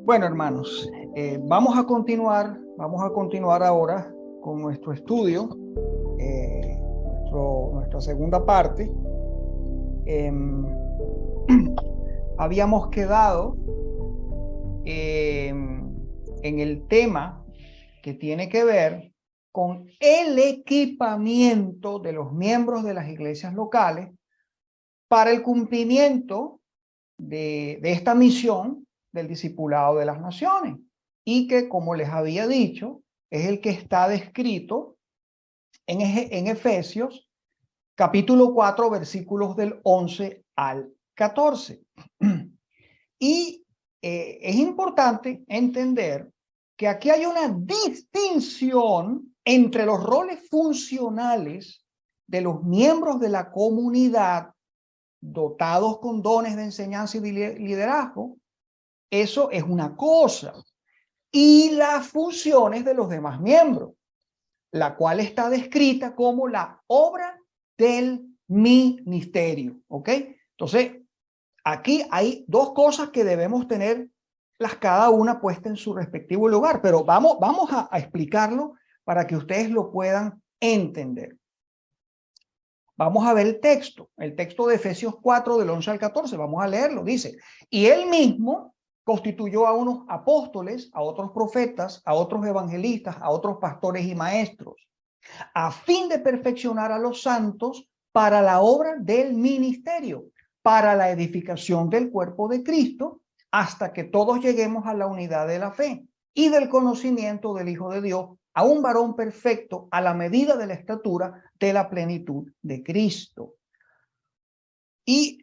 Bueno, hermanos, vamos a continuar ahora con nuestro estudio, nuestra segunda parte. Habíamos quedado en el tema que tiene que ver con el equipamiento de los miembros de las iglesias locales para el cumplimiento de esta misión del discipulado de las naciones, y que, como les había dicho, es el que está descrito en Efesios capítulo 4 versículos del 11 al 14. Y es importante entender que aquí hay una distinción entre los roles funcionales de los miembros de la comunidad dotados con dones de enseñanza y liderazgo. Eso es una cosa. Y las funciones de los demás miembros, la cual está descrita como la obra del ministerio. ¿Ok? Entonces, aquí hay dos cosas que debemos tener cada una puesta en su respectivo lugar, pero vamos a explicarlo para que ustedes lo puedan entender. Vamos a ver el texto de Efesios 4 del 11 al 14, vamos a leerlo. Dice: y él mismo constituyó a unos apóstoles, a otros profetas, a otros evangelistas, a otros pastores y maestros, a fin de perfeccionar a los santos para la obra del ministerio, para la edificación del cuerpo de Cristo, hasta que todos lleguemos a la unidad de la fe y del conocimiento del Hijo de Dios, a un varón perfecto, a la medida de la estatura de la plenitud de Cristo. Y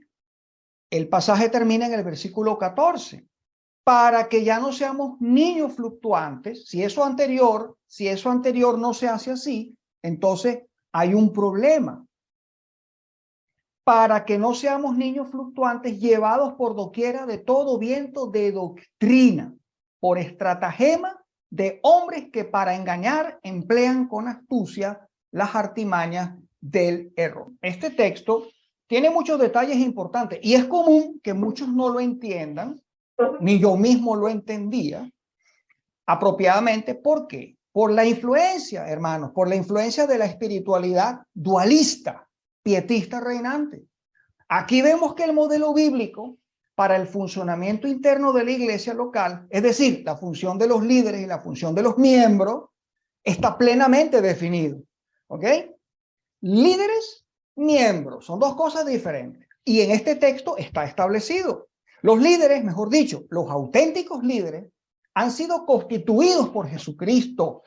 el pasaje termina en el versículo 14. Para que ya no seamos niños fluctuantes. Si eso anterior no se hace así, entonces hay un problema. Para que no seamos niños fluctuantes, llevados por doquiera de todo viento de doctrina, por estratagema de hombres que para engañar emplean con astucia las artimañas del error. Este texto tiene muchos detalles importantes y es común que muchos no lo entiendan, ni yo mismo lo entendía apropiadamente. ¿Por qué? Por la influencia, hermanos, por la influencia de la espiritualidad dualista, pietista reinante. Aquí vemos que el modelo bíblico para el funcionamiento interno de la iglesia local, es decir, la función de los líderes y la función de los miembros, está plenamente definido. ¿Ok? Líderes, miembros, son dos cosas diferentes. Y en este texto está establecido. Los líderes, mejor dicho, los auténticos líderes, han sido constituidos por Jesucristo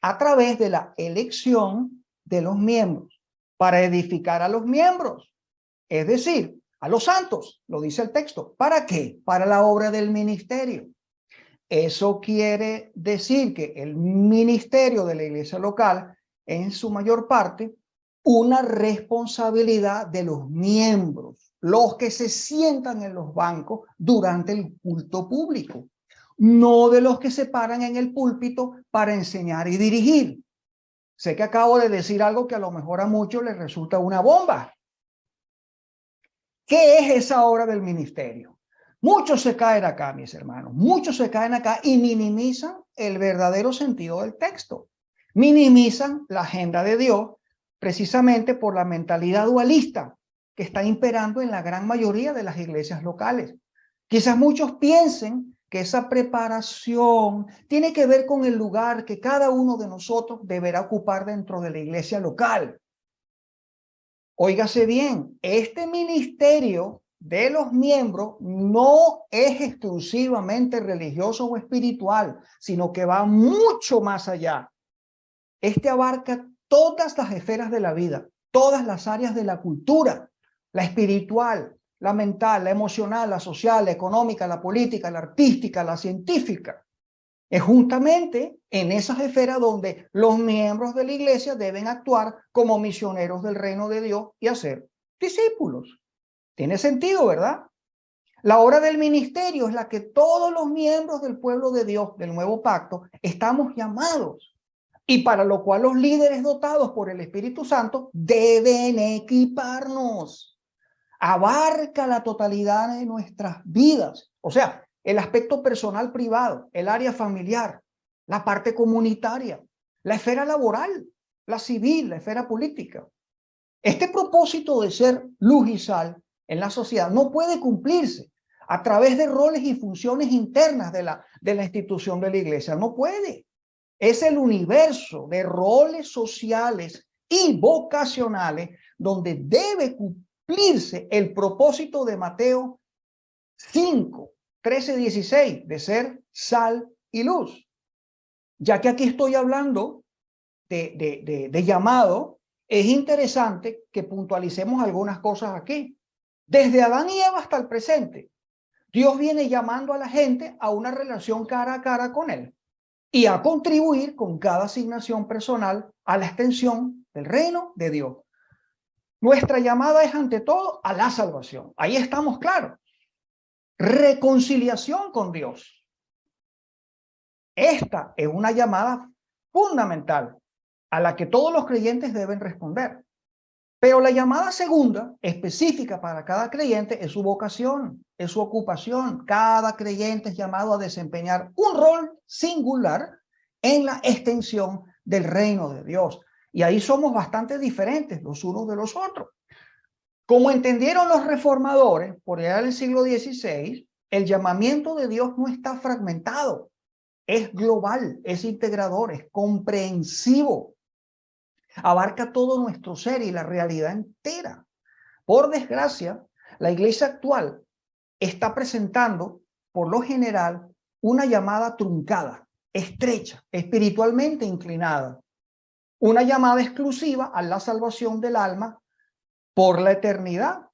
a través de la elección de los miembros para edificar a los miembros, es decir, a los santos, lo dice el texto. ¿Para qué? Para la obra del ministerio. Eso quiere decir que el ministerio de la iglesia local es en su mayor parte una responsabilidad de los miembros, los que se sientan en los bancos durante el culto público, no de los que se paran en el púlpito para enseñar y dirigir. Sé que acabo de decir algo que a lo mejor a muchos les resulta una bomba. ¿Qué es esa obra del ministerio? Muchos se caen acá, mis hermanos, muchos se caen acá y minimizan el verdadero sentido del texto. Minimizan la agenda de Dios precisamente por la mentalidad dualista que está imperando en la gran mayoría de las iglesias locales. Quizás muchos piensen que esa preparación tiene que ver con el lugar que cada uno de nosotros deberá ocupar dentro de la iglesia local. Óigase bien, este ministerio de los miembros no es exclusivamente religioso o espiritual, sino que va mucho más allá. Este abarca todas las esferas de la vida, todas las áreas de la cultura, la espiritual, la mental, la emocional, la social, la económica, la política, la artística, la científica. Es justamente en esas esferas donde los miembros de la iglesia deben actuar como misioneros del reino de Dios y hacer discípulos. Tiene sentido, ¿verdad? La obra del ministerio es la que todos los miembros del pueblo de Dios, del nuevo pacto, estamos llamados, y para lo cual los líderes dotados por el Espíritu Santo deben equiparnos. Abarca la totalidad de nuestras vidas. O sea, el aspecto personal privado, el área familiar, la parte comunitaria, la esfera laboral, la civil, la esfera política. Este propósito de ser luz y sal en la sociedad no puede cumplirse a través de roles y funciones internas de la institución de la iglesia. No puede. Es el universo de roles sociales y vocacionales donde debe cumplirse el propósito de Mateo 5, 13, 16, de ser sal y luz. Ya que aquí estoy hablando de llamado, es interesante que puntualicemos algunas cosas aquí. Desde Adán y Eva hasta el presente, Dios viene llamando a la gente a una relación cara a cara con Él y a contribuir con cada asignación personal a la extensión del reino de Dios. Nuestra llamada es ante todo a la salvación. Ahí estamos claros. Reconciliación con Dios. Esta es una llamada fundamental a la que todos los creyentes deben responder. Pero la llamada segunda, específica para cada creyente, es su vocación, es su ocupación. Cada creyente es llamado a desempeñar un rol singular en la extensión del reino de Dios. Y ahí somos bastante diferentes los unos de los otros. Como entendieron los reformadores, por allá del siglo XVI, el llamamiento de Dios no está fragmentado, es global, es integrador, es comprensivo. Abarca todo nuestro ser y la realidad entera. Por desgracia, la iglesia actual está presentando, por lo general, una llamada truncada, estrecha, espiritualmente inclinada. Una llamada exclusiva a la salvación del alma por la eternidad.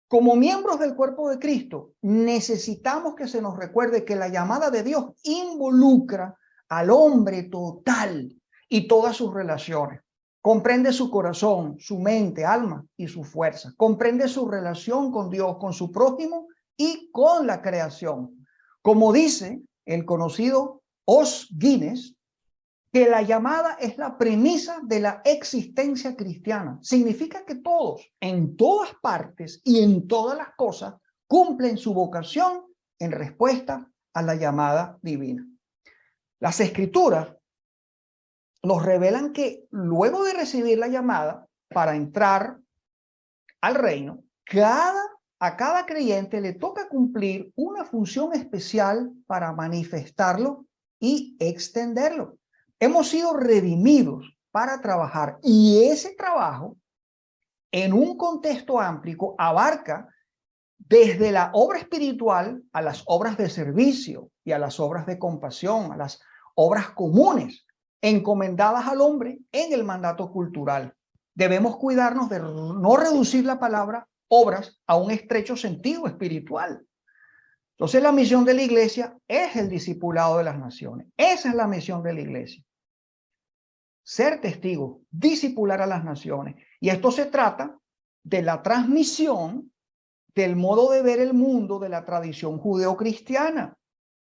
Como miembros del cuerpo de Cristo, necesitamos que se nos recuerde que la llamada de Dios involucra al hombre total y todas sus relaciones. Comprende su corazón, su mente, alma y su fuerza. Comprende su relación con Dios, con su prójimo y con la creación. Como dice el conocido Os Guinness, que la llamada es la premisa de la existencia cristiana. Significa que todos, en todas partes y en todas las cosas, cumplen su vocación en respuesta a la llamada divina. Las escrituras nos revelan que luego de recibir la llamada para entrar al reino, a cada creyente le toca cumplir una función especial para manifestarlo y extenderlo. Hemos sido redimidos para trabajar y ese trabajo en un contexto amplio abarca desde la obra espiritual a las obras de servicio y a las obras de compasión, a las obras comunes encomendadas al hombre en el mandato cultural. Debemos cuidarnos de no reducir la palabra obras a un estrecho sentido espiritual. Entonces la misión de la iglesia es el discipulado de las naciones. Esa es la misión de la iglesia. Ser testigo, discipular a las naciones. Y esto se trata de la transmisión del modo de ver el mundo de la tradición judeocristiana.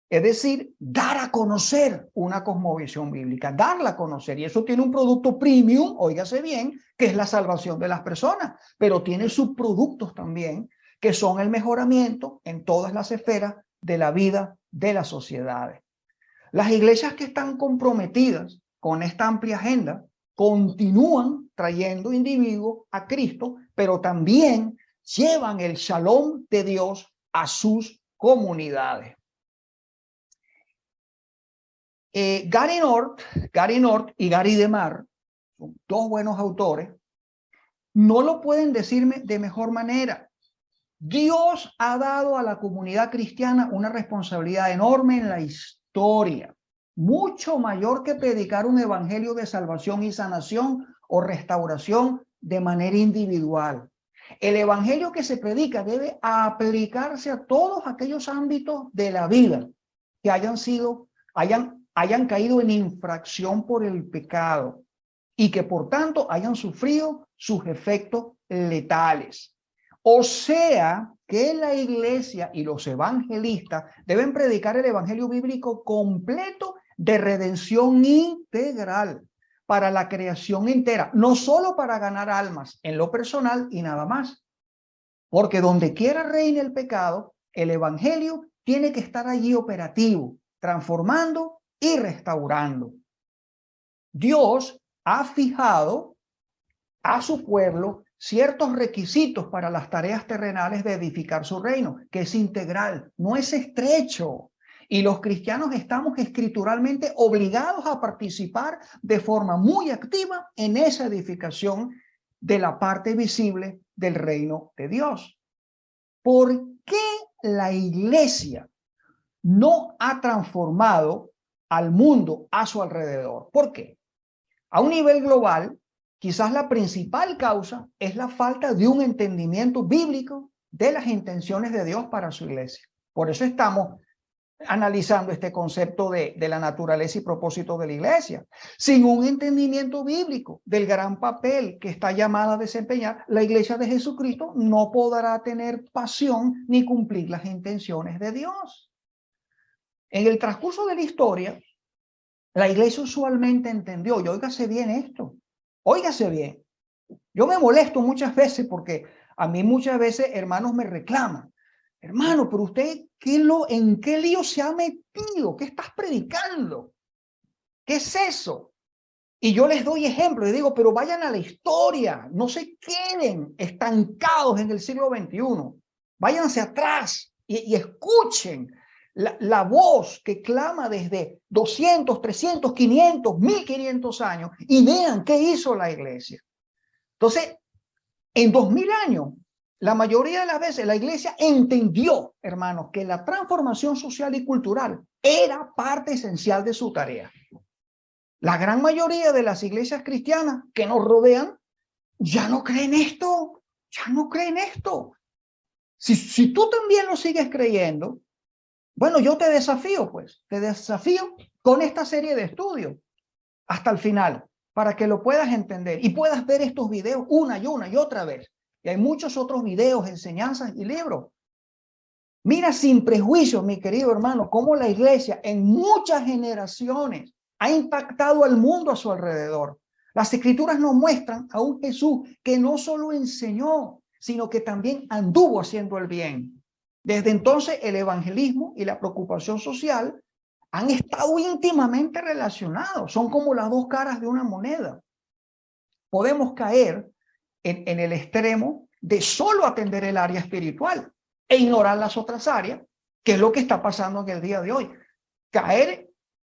Es decir, dar a conocer una cosmovisión bíblica, darla a conocer. Y eso tiene un producto premium, óigase bien, que es la salvación de las personas, pero tiene subproductos también, que son el mejoramiento en todas las esferas de la vida de las sociedades. Las iglesias que están comprometidas con esta amplia agenda continúan trayendo individuos a Cristo, pero también llevan el shalom de Dios a sus comunidades. Gary North y Gary DeMar, son dos buenos autores, no lo pueden decirme de mejor manera. Dios ha dado a la comunidad cristiana una responsabilidad enorme en la historia, mucho mayor que predicar un evangelio de salvación y sanación o restauración de manera individual. El evangelio que se predica debe aplicarse a todos aquellos ámbitos de la vida que hayan caído en infracción por el pecado y que por tanto hayan sufrido sus efectos letales. O sea que la iglesia y los evangelistas deben predicar el evangelio bíblico completo de redención integral para la creación entera, no solo para ganar almas en lo personal y nada más. Porque donde quiera reine el pecado, el evangelio tiene que estar allí operativo, transformando y restaurando. Dios ha fijado a su pueblo ciertos requisitos para las tareas terrenales de edificar su reino, que es integral, no es estrecho. Y los cristianos estamos escrituralmente obligados a participar de forma muy activa en esa edificación de la parte visible del reino de Dios. ¿Por qué la iglesia no ha transformado al mundo a su alrededor? ¿Por qué? A un nivel global, quizás la principal causa es la falta de un entendimiento bíblico de las intenciones de Dios para su iglesia. Por eso estamos analizando este concepto de la naturaleza y propósito de la iglesia. Sin un entendimiento bíblico del gran papel que está llamada a desempeñar, la iglesia de Jesucristo no podrá tener pasión ni cumplir las intenciones de Dios. En el transcurso de la historia, la iglesia usualmente entendió, y óigase bien esto, óigase bien. Yo me molesto muchas veces porque a mí muchas veces hermanos me reclaman. Hermano, pero usted, ¿en qué lío se ha metido? ¿Qué estás predicando? ¿Qué es eso? Y yo les doy ejemplos y digo, pero vayan a la historia, no se queden estancados en el siglo XXI. Váyanse atrás y escuchen la voz que clama desde 200, 300, 500, 1500 años y vean qué hizo la iglesia. Entonces, en 2000 años, la mayoría de las veces la iglesia entendió, hermanos, que la transformación social y cultural era parte esencial de su tarea. La gran mayoría de las iglesias cristianas que nos rodean ya no creen esto, ya no creen esto. Si tú también lo sigues creyendo, bueno, yo te desafío, pues, te desafío con esta serie de estudios hasta el final, para que lo puedas entender y puedas ver estos videos una y otra vez. Y hay muchos otros videos, enseñanzas y libros. Mira sin prejuicio, mi querido hermano, cómo la iglesia en muchas generaciones ha impactado al mundo a su alrededor. Las escrituras nos muestran a un Jesús que no solo enseñó, sino que también anduvo haciendo el bien. Desde entonces, el evangelismo y la preocupación social han estado íntimamente relacionados. Son como las dos caras de una moneda. Podemos caer en el extremo de solo atender el área espiritual e ignorar las otras áreas, que es lo que está pasando en el día de hoy. Caer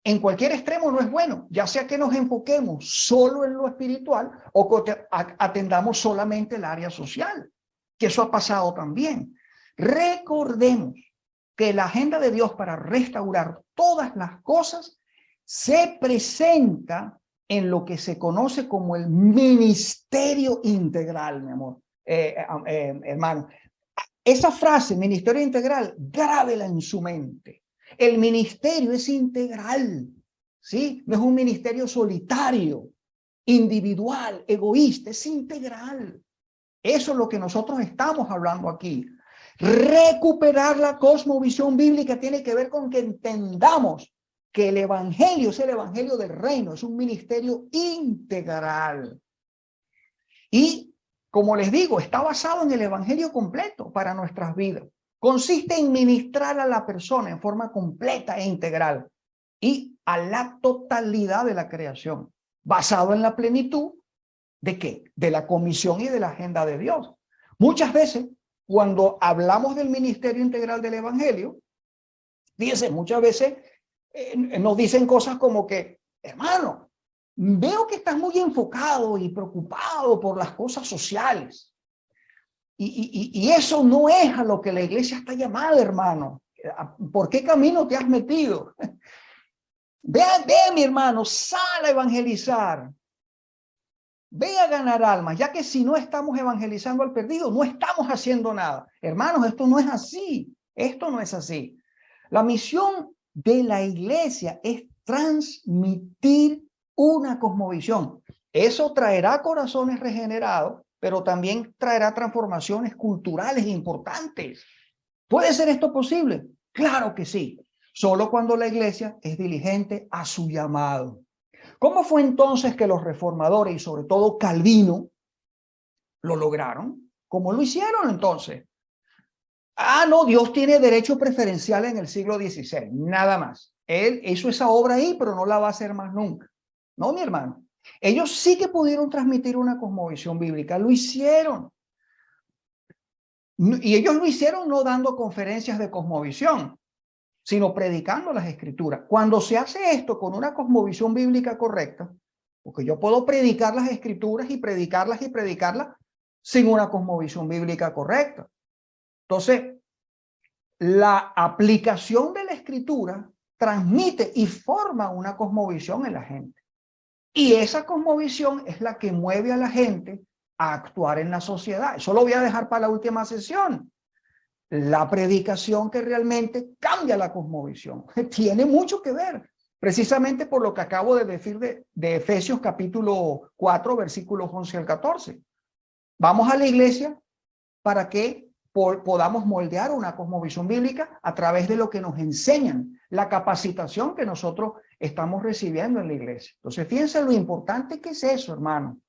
en cualquier extremo no es bueno, ya sea que nos enfoquemos solo en lo espiritual o que atendamos solamente el área social, que eso ha pasado también. Recordemos que la agenda de Dios para restaurar todas las cosas se presenta en lo que se conoce como el ministerio integral, mi amor, hermano. Esa frase, ministerio integral, grábela en su mente. El ministerio es integral, ¿sí? No es un ministerio solitario, individual, egoísta, es integral. Eso es lo que nosotros estamos hablando aquí. Recuperar la cosmovisión bíblica tiene que ver con que entendamos que el evangelio es el evangelio del reino, es un ministerio integral. Y, como les digo, está basado en el evangelio completo para nuestras vidas. Consiste en ministrar a la persona en forma completa e integral y a la totalidad de la creación, basado en la plenitud ¿de qué? De la comisión y de la agenda de Dios. Muchas veces, cuando hablamos del ministerio integral del evangelio, fíjense, muchas veces nos dicen cosas como que, hermano, veo que estás muy enfocado y preocupado por las cosas sociales. Y eso no es a lo que la iglesia está llamada, hermano. ¿Por qué camino te has metido? Ve, mi hermano, sal a evangelizar. Ve a ganar almas, ya que si no estamos evangelizando al perdido, no estamos haciendo nada. Hermanos, esto no es así. Esto no es así. La misión de la iglesia es transmitir una cosmovisión. Eso traerá corazones regenerados, pero también traerá transformaciones culturales importantes. ¿Puede ser esto posible? Claro que sí. Solo cuando la iglesia es diligente a su llamado. ¿Cómo fue entonces que los reformadores y sobre todo Calvino lo lograron? ¿Cómo lo hicieron entonces? Ah, no, Dios tiene derecho preferencial en el siglo XVI, nada más. Él hizo esa obra ahí, pero no la va a hacer más nunca. No, mi hermano. Ellos sí que pudieron transmitir una cosmovisión bíblica, lo hicieron. Y ellos lo hicieron no dando conferencias de cosmovisión, sino predicando las escrituras. Cuando se hace esto con una cosmovisión bíblica correcta, porque yo puedo predicar las escrituras y predicarlas sin una cosmovisión bíblica correcta. Entonces, la aplicación de la escritura transmite y forma una cosmovisión en la gente. Y esa cosmovisión es la que mueve a la gente a actuar en la sociedad. Eso lo voy a dejar para la última sesión. La predicación que realmente cambia la cosmovisión. Tiene mucho que ver, precisamente por lo que acabo de decir de Efesios capítulo 4, versículos 11 al 14. Vamos a la iglesia para que podamos moldear una cosmovisión bíblica a través de lo que nos enseñan, la capacitación que nosotros estamos recibiendo en la iglesia. Entonces, fíjense lo importante que es eso, hermano.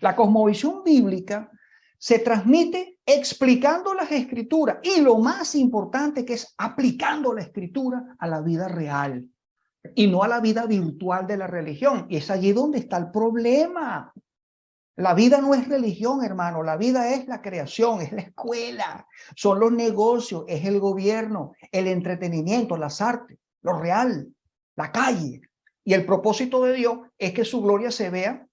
La cosmovisión bíblica se transmite explicando las escrituras y lo más importante que es aplicando la escritura a la vida real y no a la vida virtual de la religión. Y es allí donde está el problema. La vida no es religión, hermano. La vida es la creación, es la escuela, son los negocios, es el gobierno, el entretenimiento, las artes, lo real, la calle. Y el propósito de Dios es que su gloria se vea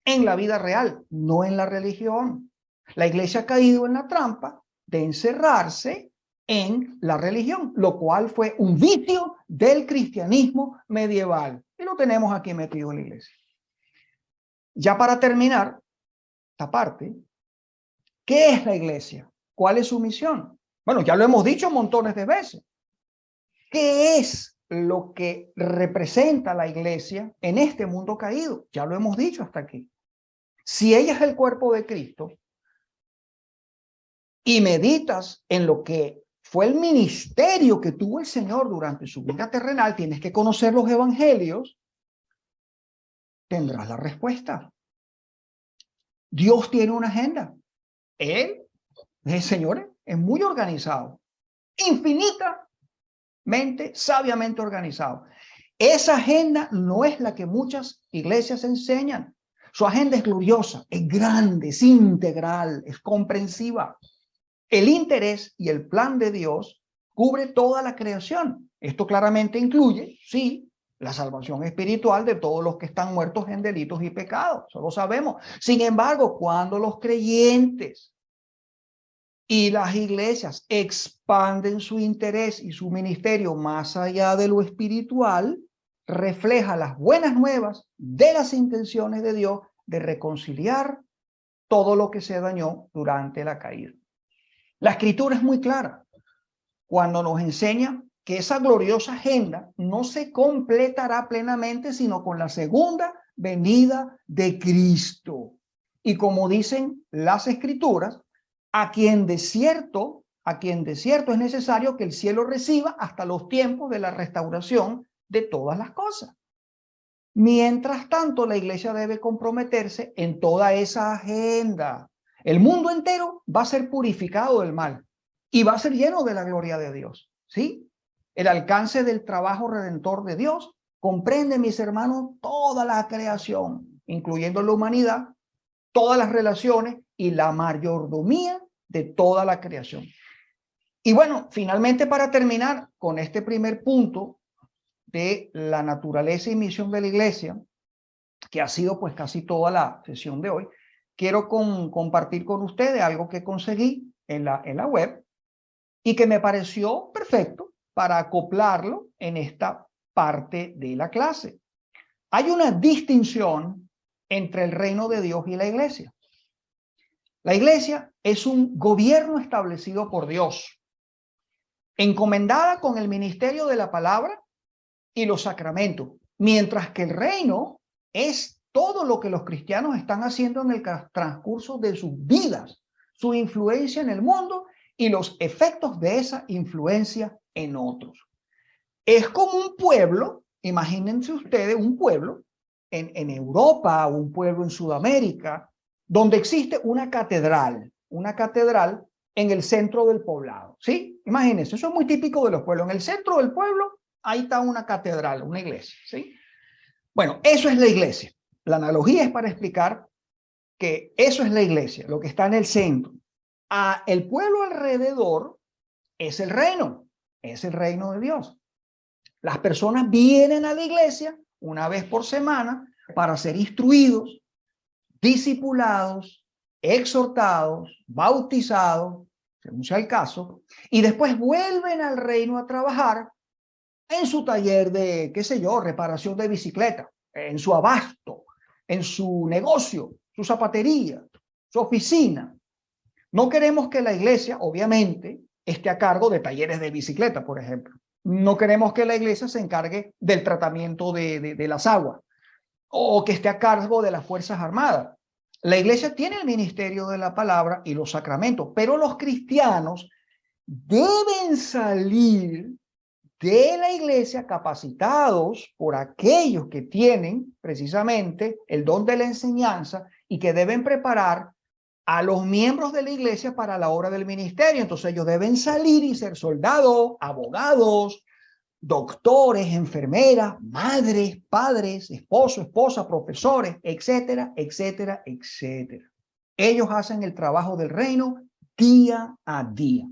en la vida real, no en la religión. La iglesia ha caído en la trampa de encerrarse en la religión, lo cual fue un vicio del cristianismo medieval. Y lo tenemos aquí metido en la iglesia. Ya para terminar esta parte, ¿qué es la iglesia? ¿Cuál es su misión? Bueno, ya lo hemos dicho montones de veces. ¿Qué es lo que representa la iglesia en este mundo caído? Ya lo hemos dicho hasta aquí. Si ella es el cuerpo de Cristo y meditas en lo que fue el ministerio que tuvo el Señor durante su vida terrenal, tienes que conocer los evangelios, tendrás la respuesta. Dios tiene una agenda. Él, el Señor, es muy organizado, infinitamente, sabiamente organizado. Esa agenda no es la que muchas iglesias enseñan. Su agenda es gloriosa, es grande, es integral, es comprensiva. El interés y el plan de Dios cubre toda la creación. Esto claramente incluye, sí, la salvación espiritual de todos los que están muertos en delitos y pecados. Eso lo sabemos. Sin embargo, cuando los creyentes y las iglesias expanden su interés y su ministerio más allá de lo espiritual, refleja las buenas nuevas de las intenciones de Dios de reconciliar todo lo que se dañó durante la caída. La escritura es muy clara cuando nos enseña que esa gloriosa agenda no se completará plenamente sino con la segunda venida de Cristo. Y como dicen las escrituras, a quien de cierto es necesario que el cielo reciba hasta los tiempos de la restauración de todas las cosas. Mientras tanto, la iglesia debe comprometerse en toda esa agenda. El mundo entero va a ser purificado del mal y va a ser lleno de la gloria de Dios. ¿Sí? El alcance del trabajo redentor de Dios comprende, mis hermanos, toda la creación, incluyendo la humanidad, todas las relaciones y la mayordomía de toda la creación. Y bueno, finalmente, para terminar con este primer punto de la naturaleza y misión de la iglesia, que ha sido pues casi toda la sesión de hoy, quiero compartir con ustedes algo que conseguí en la web y que me pareció perfecto para acoplarlo en esta parte de la clase. Hay una distinción entre el reino de Dios y la iglesia. La iglesia es un gobierno establecido por Dios, encomendada con el ministerio de la palabra y los sacramentos, mientras que el reino es todo lo que los cristianos están haciendo en el transcurso de sus vidas, su influencia en el mundo y los efectos de esa influencia en otros. Es como un pueblo, imagínense ustedes un pueblo en Europa o un pueblo en Sudamérica, donde existe una catedral en el centro del poblado, ¿sí? Imagínense, eso es muy típico de los pueblos. En el centro del pueblo, ahí está una catedral, una iglesia, ¿sí? Bueno, eso es la iglesia. La analogía es para explicar que eso es la iglesia, lo que está en el centro. El pueblo alrededor es el reino de Dios. Las personas vienen a la iglesia una vez por semana para ser instruidos, discipulados, exhortados, bautizados, según sea el caso, y después vuelven al reino a trabajar en su taller de, qué sé yo, reparación de bicicleta, en su abasto, en su negocio, su zapatería, su oficina. No queremos que la iglesia, obviamente, esté a cargo de talleres de bicicleta, por ejemplo. No queremos que la iglesia se encargue del tratamiento de las aguas o que esté a cargo de las Fuerzas Armadas. La iglesia tiene el ministerio de la palabra y los sacramentos, pero los cristianos deben salir de la iglesia capacitados por aquellos que tienen precisamente el don de la enseñanza y que deben preparar a los miembros de la iglesia para la obra del ministerio. Entonces ellos deben salir y ser soldados, abogados, doctores, enfermeras, madres, padres, esposos, esposas, profesores, etcétera, etcétera, etcétera. Ellos hacen el trabajo del reino día a día.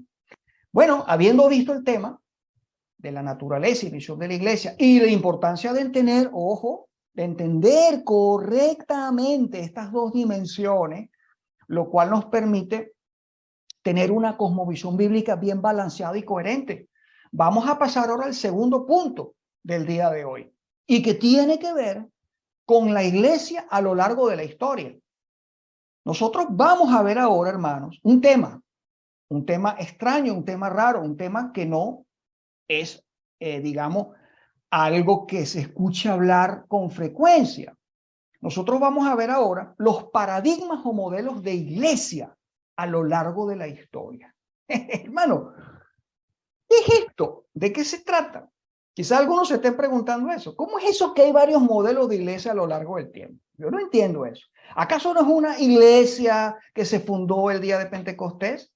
Bueno, habiendo visto el tema de la naturaleza y misión de la iglesia y la importancia de tener, ojo, de entender correctamente estas dos dimensiones, lo cual nos permite tener una cosmovisión bíblica bien balanceada y coherente. Vamos a pasar ahora al segundo punto del día de hoy y que tiene que ver con la iglesia a lo largo de la historia. Nosotros vamos a ver ahora, hermanos, un tema extraño, un tema raro, un tema que no es, digamos, algo que se escucha hablar con frecuencia. Nosotros vamos a ver ahora los paradigmas o modelos de iglesia a lo largo de la historia. Hermano, ¿qué es esto? ¿De qué se trata? Quizá algunos se estén preguntando eso. ¿Cómo es eso que hay varios modelos de iglesia a lo largo del tiempo? Yo no entiendo eso. ¿Acaso no es una iglesia que se fundó el día de Pentecostés?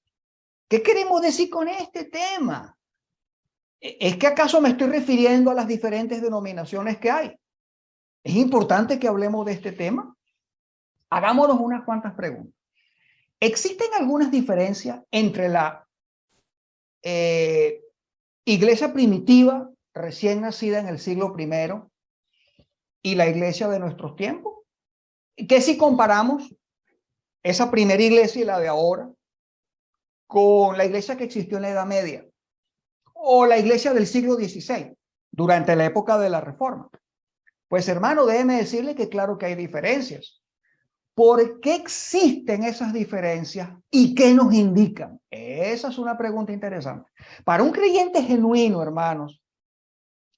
¿Qué queremos decir con este tema? ¿Es que acaso me estoy refiriendo a las diferentes denominaciones que hay? ¿Es importante que hablemos de este tema? Hagámonos unas cuantas preguntas. ¿Existen algunas diferencias entre la iglesia primitiva, recién nacida en el siglo I, y la iglesia de nuestros tiempos? ¿Qué si comparamos esa primera iglesia y la de ahora con la iglesia que existió en la Edad Media o la iglesia del siglo XVI, durante la época de la Reforma? Pues hermano, déjeme decirle que claro que hay diferencias. ¿Por qué existen esas diferencias y qué nos indican? Esa es una pregunta interesante. Para un creyente genuino, hermanos,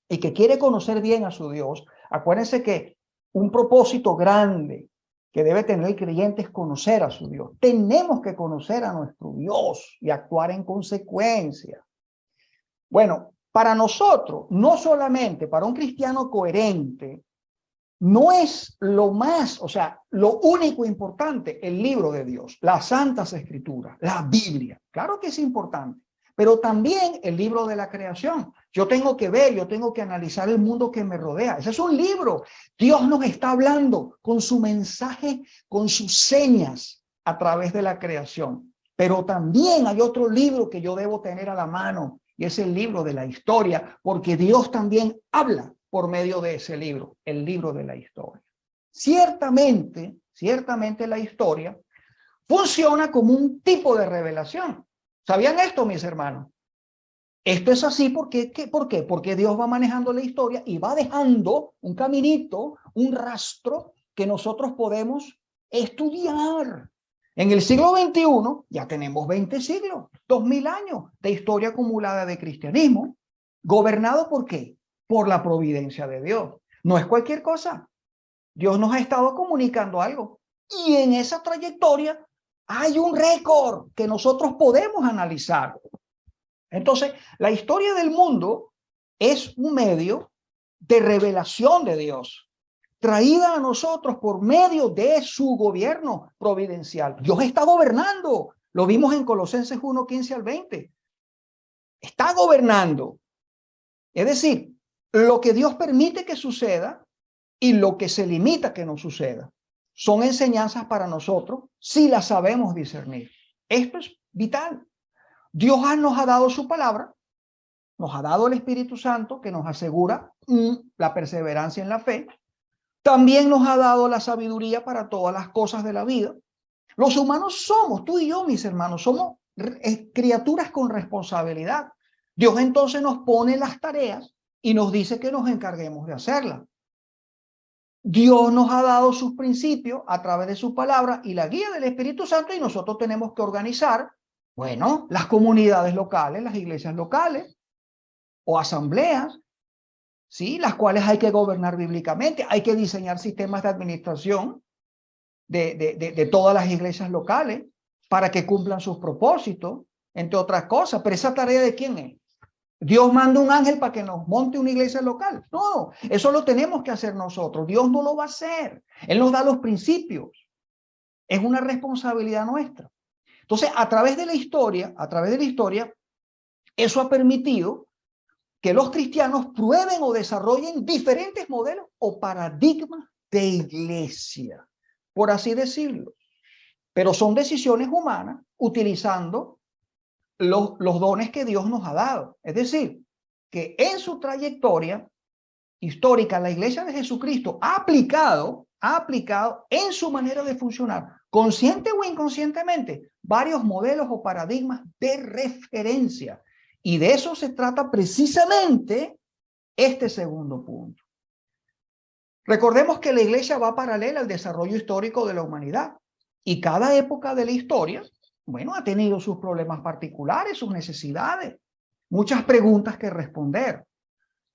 y que quiere conocer bien a su Dios, acuérdense que un propósito grande que debe tener el creyente es conocer a su Dios. Tenemos que conocer a nuestro Dios y actuar en consecuencia. Bueno, para nosotros, no solamente para un cristiano coherente, no es lo más, o sea, lo único importante, el libro de Dios, las Santas Escrituras, la Biblia. Claro que es importante, pero también el libro de la creación. Yo tengo que ver, yo tengo que analizar el mundo que me rodea. Ese es un libro. Dios nos está hablando con su mensaje, con sus señas a través de la creación. Pero también hay otro libro que yo debo tener a la mano y es el libro de la historia, porque Dios también habla por medio de ese libro, el libro de la historia. Ciertamente la historia funciona como un tipo de revelación. ¿Sabían esto, mis hermanos? Esto es así porque, ¿por qué? Porque Dios va manejando la historia y va dejando un caminito, un rastro que nosotros podemos estudiar. En el siglo XXI ya tenemos 20 siglos, 2000 años de historia acumulada de cristianismo, gobernado ¿por qué? Por la providencia de Dios. No es cualquier cosa. Dios nos ha estado comunicando algo. Y en esa trayectoria hay un récord que nosotros podemos analizar. Entonces, la historia del mundo es un medio de revelación de Dios, traída a nosotros por medio de su gobierno providencial. Dios está gobernando Lo vimos en Colosenses 1, 15 al 20. Está gobernando. Es decir, lo que Dios permite que suceda y lo que se limita que no suceda. Son enseñanzas para nosotros si las sabemos discernir. Esto es vital. Dios nos ha dado su palabra, nos ha dado el Espíritu Santo que nos asegura la perseverancia en la fe. También nos ha dado la sabiduría para todas las cosas de la vida. Los humanos somos, tú y yo, mis hermanos, somos criaturas con responsabilidad. Dios entonces nos pone las tareas y nos dice que nos encarguemos de hacerlas. Dios nos ha dado sus principios a través de su palabra y la guía del Espíritu Santo, y nosotros tenemos que organizar, bueno, las comunidades locales, las iglesias locales o asambleas, ¿sí? Las cuales hay que gobernar bíblicamente, hay que diseñar sistemas de administración de todas las iglesias locales para que cumplan sus propósitos, entre otras cosas. Pero esa tarea ¿de quién es? Dios manda un ángel para que nos monte una iglesia local. No, eso lo tenemos que hacer nosotros. Dios no lo va a hacer. Él nos da los principios. Es una responsabilidad nuestra. Entonces, a través de la historia, eso ha permitido que los cristianos prueben o desarrollen diferentes modelos o paradigmas de iglesia, por así decirlo. Pero son decisiones humanas utilizando los dones que Dios nos ha dado. Es decir, que en su trayectoria histórica, la Iglesia de Jesucristo ha aplicado en su manera de funcionar, consciente o inconscientemente, varios modelos o paradigmas de referencia. Y de eso se trata precisamente este segundo punto. Recordemos que la Iglesia va paralela al desarrollo histórico de la humanidad. Y cada época de la historia, bueno, ha tenido sus problemas particulares, sus necesidades, muchas preguntas que responder.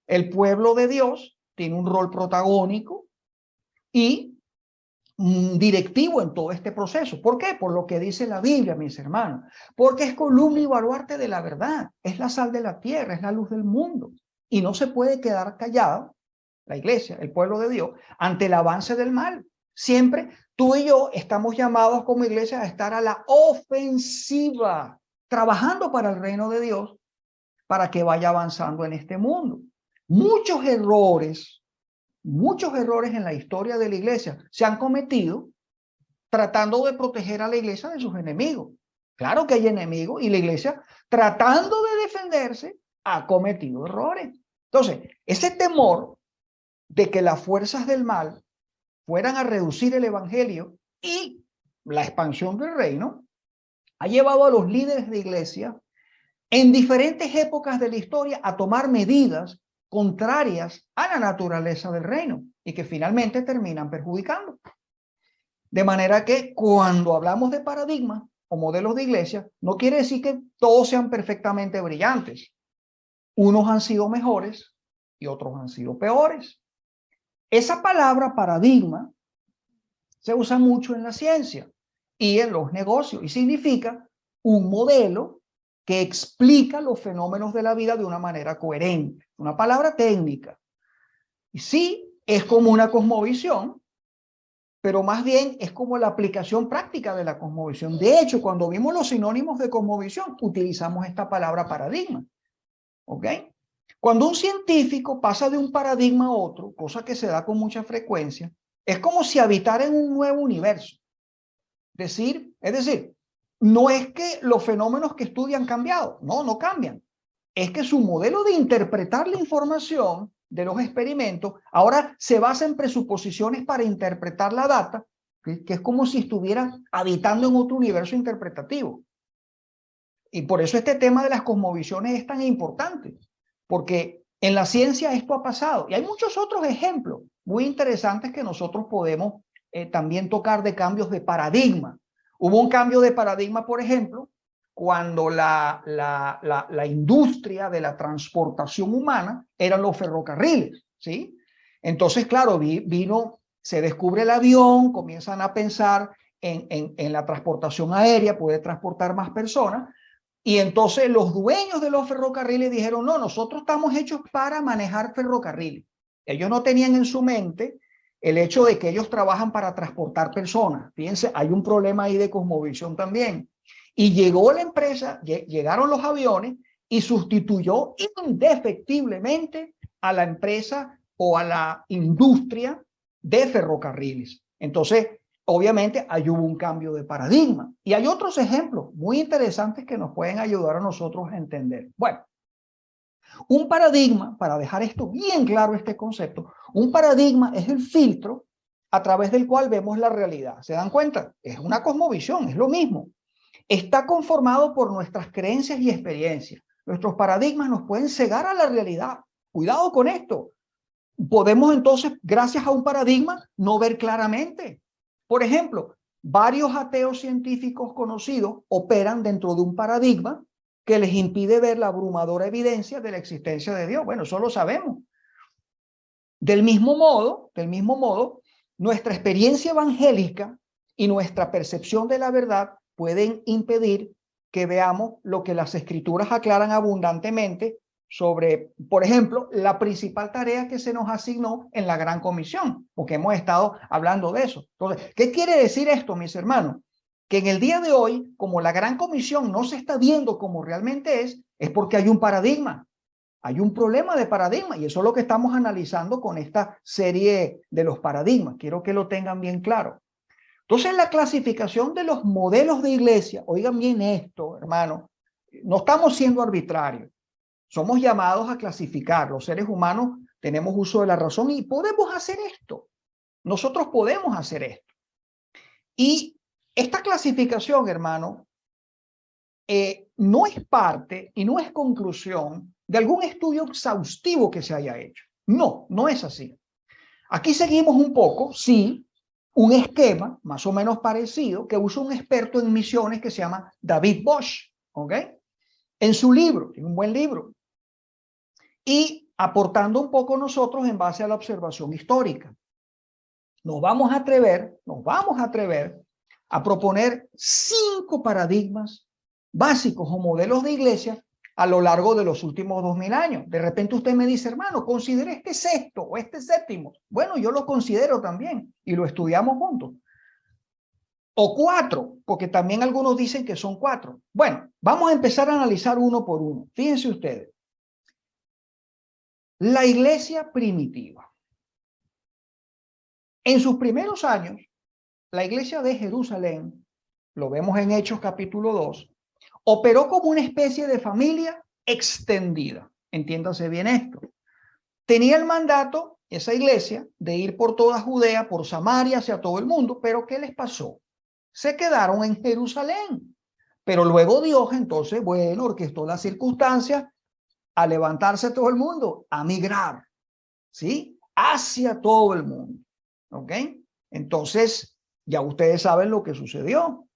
El pueblo de Dios tiene un rol protagónico y directivo en todo este proceso. ¿Por qué? Por lo que dice la Biblia, mis hermanos. Porque es columna y baluarte de la verdad. Es la sal de la tierra, es la luz del mundo. Y no se puede quedar callado, la iglesia, el pueblo de Dios, ante el avance del mal. Siempre tú y yo estamos llamados como iglesia a estar a la ofensiva, trabajando para el reino de Dios, para que vaya avanzando en este mundo. Muchos errores en la historia de la iglesia se han cometido tratando de proteger a la iglesia de sus enemigos. Claro que hay enemigos y la iglesia, tratando de defenderse, ha cometido errores. Entonces, ese temor de que las fuerzas del mal fueran a reducir el evangelio y la expansión del reino, ha llevado a los líderes de iglesia en diferentes épocas de la historia a tomar medidas contrarias a la naturaleza del reino y que finalmente terminan perjudicando. De manera que cuando hablamos de paradigmas o modelos de iglesia, no quiere decir que todos sean perfectamente brillantes. Unos han sido mejores y otros han sido peores. Esa palabra paradigma se usa mucho en la ciencia y en los negocios y significa un modelo que explica los fenómenos de la vida de una manera coherente, una palabra técnica. Y sí, es como una cosmovisión, pero más bien es como la aplicación práctica de la cosmovisión. De hecho, cuando vimos los sinónimos de cosmovisión, utilizamos esta palabra paradigma. ¿Ok? Cuando un científico pasa de un paradigma a otro, cosa que se da con mucha frecuencia, es como si habitara en un nuevo universo. Es decir, no es que los fenómenos que estudian han cambiado, no cambian. Es que su modelo de interpretar la información de los experimentos ahora se basa en presuposiciones para interpretar la data, que es como si estuviera habitando en otro universo interpretativo. Y por eso este tema de las cosmovisiones es tan importante, porque en la ciencia esto ha pasado. Y hay muchos otros ejemplos muy interesantes que nosotros podemos también tocar de cambios de paradigma. Hubo un cambio de paradigma, por ejemplo, cuando la industria de la transportación humana eran los ferrocarriles, ¿sí? Entonces, claro, se descubre el avión, comienzan a pensar en la transportación aérea, puede transportar más personas, y entonces los dueños de los ferrocarriles dijeron, no, nosotros estamos hechos para manejar ferrocarriles. Ellos no tenían en su mente el hecho de que ellos trabajan para transportar personas. Fíjense, hay un problema ahí de cosmovisión también. Y llegó la empresa, llegaron los aviones y sustituyó indefectiblemente a la empresa o a la industria de ferrocarriles. Entonces, obviamente, ahí hubo un cambio de paradigma. Y hay otros ejemplos muy interesantes que nos pueden ayudar a nosotros a entender. Bueno, un paradigma, para dejar esto bien claro, este concepto, un paradigma es el filtro a través del cual vemos la realidad. ¿Se dan cuenta? Es una cosmovisión, es lo mismo. Está conformado por nuestras creencias y experiencias. Nuestros paradigmas nos pueden cegar a la realidad. Cuidado con esto. Podemos entonces, gracias a un paradigma, no ver claramente. Por ejemplo, varios ateos científicos conocidos operan dentro de un paradigma que les impide ver la abrumadora evidencia de la existencia de Dios. Bueno, eso lo sabemos. Del mismo modo, nuestra experiencia evangélica y nuestra percepción de la verdad pueden impedir que veamos lo que las escrituras aclaran abundantemente sobre, por ejemplo, la principal tarea que se nos asignó en la Gran Comisión, porque hemos estado hablando de eso. Entonces, ¿qué quiere decir esto, mis hermanos? Que en el día de hoy, como la Gran Comisión no se está viendo como realmente es porque hay un paradigma. Hay un problema de paradigma y eso es lo que estamos analizando con esta serie de los paradigmas. Quiero que lo tengan bien claro. Entonces, la clasificación de los modelos de iglesia, oigan bien esto, hermano, no estamos siendo arbitrarios. Somos llamados a clasificar. Los seres humanos tenemos uso de la razón y podemos hacer esto. Nosotros podemos hacer esto. Y esta clasificación, hermano, no es parte y no es conclusión de algún estudio exhaustivo que se haya hecho. No, no es así. Aquí seguimos un poco, sí, un esquema más o menos parecido que usa un experto en misiones que se llama David Bosch, ¿ok? En su libro, en un buen libro. Y aportando un poco nosotros en base a la observación histórica. Nos vamos a atrever a proponer 5 paradigmas básicos o modelos de iglesia a lo largo de los últimos 2000 años. De repente usted me dice, hermano, considere este sexto o este séptimo. Bueno, yo lo considero también y lo estudiamos juntos. O 4, porque también algunos dicen que son 4. Bueno, vamos a empezar a analizar uno por uno. Fíjense ustedes. La iglesia primitiva. En sus primeros años, la iglesia de Jerusalén, lo vemos en Hechos capítulo 2, operó como una especie de familia extendida. Entiéndase bien esto. Tenía el mandato, esa iglesia, de ir por toda Judea, por Samaria, hacia todo el mundo, pero ¿qué les pasó? Se quedaron en Jerusalén. Pero luego Dios, entonces, bueno, orquestó las circunstancias a levantarse todo el mundo, a migrar, ¿sí? Hacia todo el mundo, ¿ok? Entonces, ya ustedes saben lo que sucedió.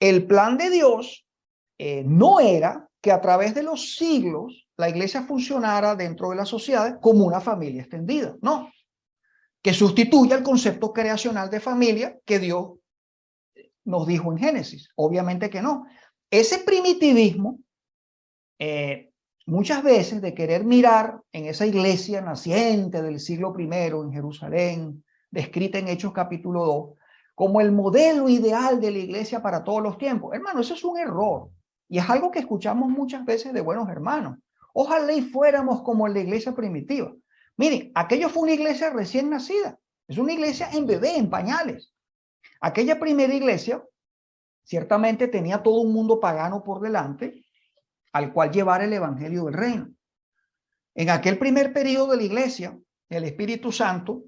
El plan de Dios no era que a través de los siglos la iglesia funcionara dentro de la sociedad como una familia extendida, no, que sustituya el concepto creacional de familia que Dios nos dijo en Génesis. Obviamente que no. Ese primitivismo, muchas veces de querer mirar en esa iglesia naciente del siglo I en Jerusalén, descrita en Hechos capítulo 2, como el modelo ideal de la iglesia para todos los tiempos. Hermano, eso es un error. Y es algo que escuchamos muchas veces de buenos hermanos. Ojalá y fuéramos como la iglesia primitiva. Miren, aquello fue una iglesia recién nacida. Es una iglesia en bebé, en pañales. Aquella primera iglesia ciertamente tenía todo un mundo pagano por delante al cual llevar el evangelio del reino. En aquel primer periodo de la iglesia, el Espíritu Santo,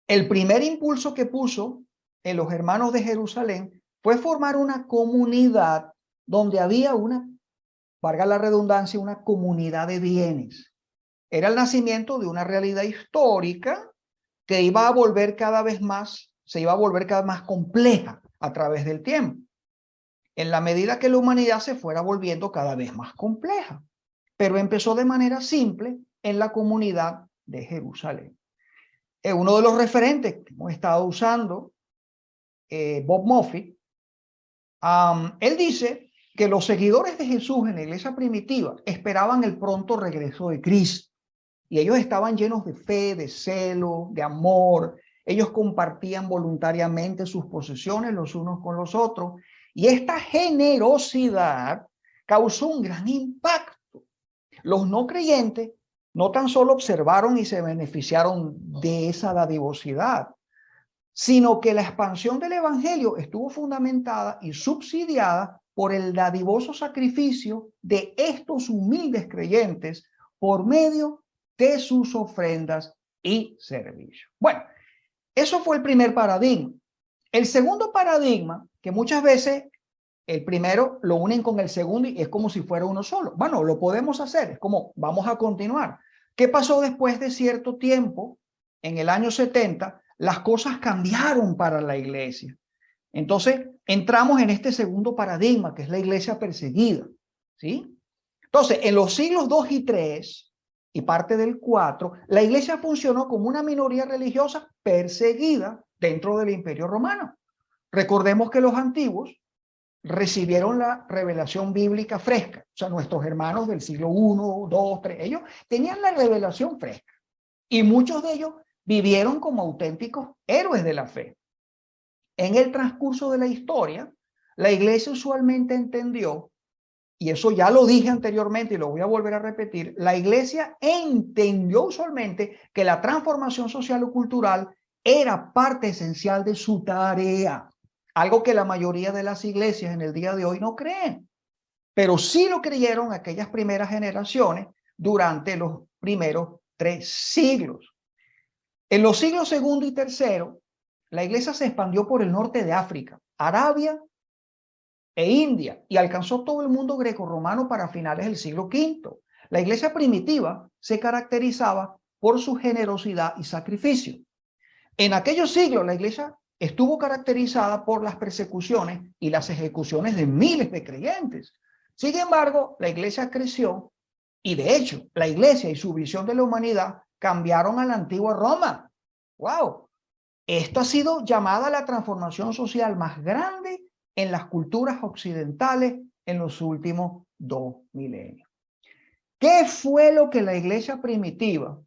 el primer impulso que puso en los hermanos de Jerusalén fue formar una comunidad donde había una, valga la redundancia, una comunidad de bienes. Era el nacimiento de una realidad histórica que iba a volver cada vez más, se iba a volver cada vez más compleja a través del tiempo, en la medida que la humanidad se fuera volviendo cada vez más compleja. Pero empezó de manera simple en la comunidad de Jerusalén. Uno de los referentes que hemos estado usando, Bob Moffitt, él dice que los seguidores de Jesús en la iglesia primitiva esperaban el pronto regreso de Cristo. Y ellos estaban llenos de fe, de celo, de amor. Ellos compartían voluntariamente sus posesiones los unos con los otros. Y esta generosidad causó un gran impacto. Los no creyentes no tan solo observaron y se beneficiaron de esa dadivosidad, sino que la expansión del evangelio estuvo fundamentada y subsidiada por el dadivoso sacrificio de estos humildes creyentes por medio de sus ofrendas y servicios. Bueno, eso fue el primer paradigma. El segundo paradigma, que muchas veces el primero lo unen con el segundo y es como si fuera uno solo. Bueno, lo podemos hacer, es como vamos a continuar. ¿Qué pasó después de cierto tiempo? En el año 70, las cosas cambiaron para la iglesia. Entonces, entramos en este segundo paradigma, que es la iglesia perseguida, ¿sí? Entonces, en los siglos 2 y 3 y parte del 4, la iglesia funcionó como una minoría religiosa perseguida dentro del Imperio Romano. Recordemos que los antiguos recibieron la revelación bíblica fresca, o sea, nuestros hermanos del siglo 1, 2, 3, ellos tenían la revelación fresca y muchos de ellos vivieron como auténticos héroes de la fe. En el transcurso de la historia, la iglesia usualmente entendió, y eso ya lo dije anteriormente y lo voy a volver a repetir, la iglesia entendió usualmente que la transformación social o cultural era parte esencial de su tarea. Algo que la mayoría de las iglesias en el día de hoy no creen, pero sí lo creyeron aquellas primeras generaciones durante los primeros 3 siglos. En los siglos segundo y tercero, la iglesia se expandió por el norte de África, Arabia e India y alcanzó todo el mundo grecorromano para finales del siglo V. La iglesia primitiva se caracterizaba por su generosidad y sacrificio. En aquellos siglos, la iglesia estuvo caracterizada por las persecuciones y las ejecuciones de miles de creyentes. Sin embargo, la iglesia creció y de hecho, la iglesia y su visión de la humanidad cambiaron a la antigua Roma. ¡Wow! Esto ha sido llamada la transformación social más grande en las culturas occidentales en los últimos 2 milenios. ¿Qué fue lo que la iglesia primitiva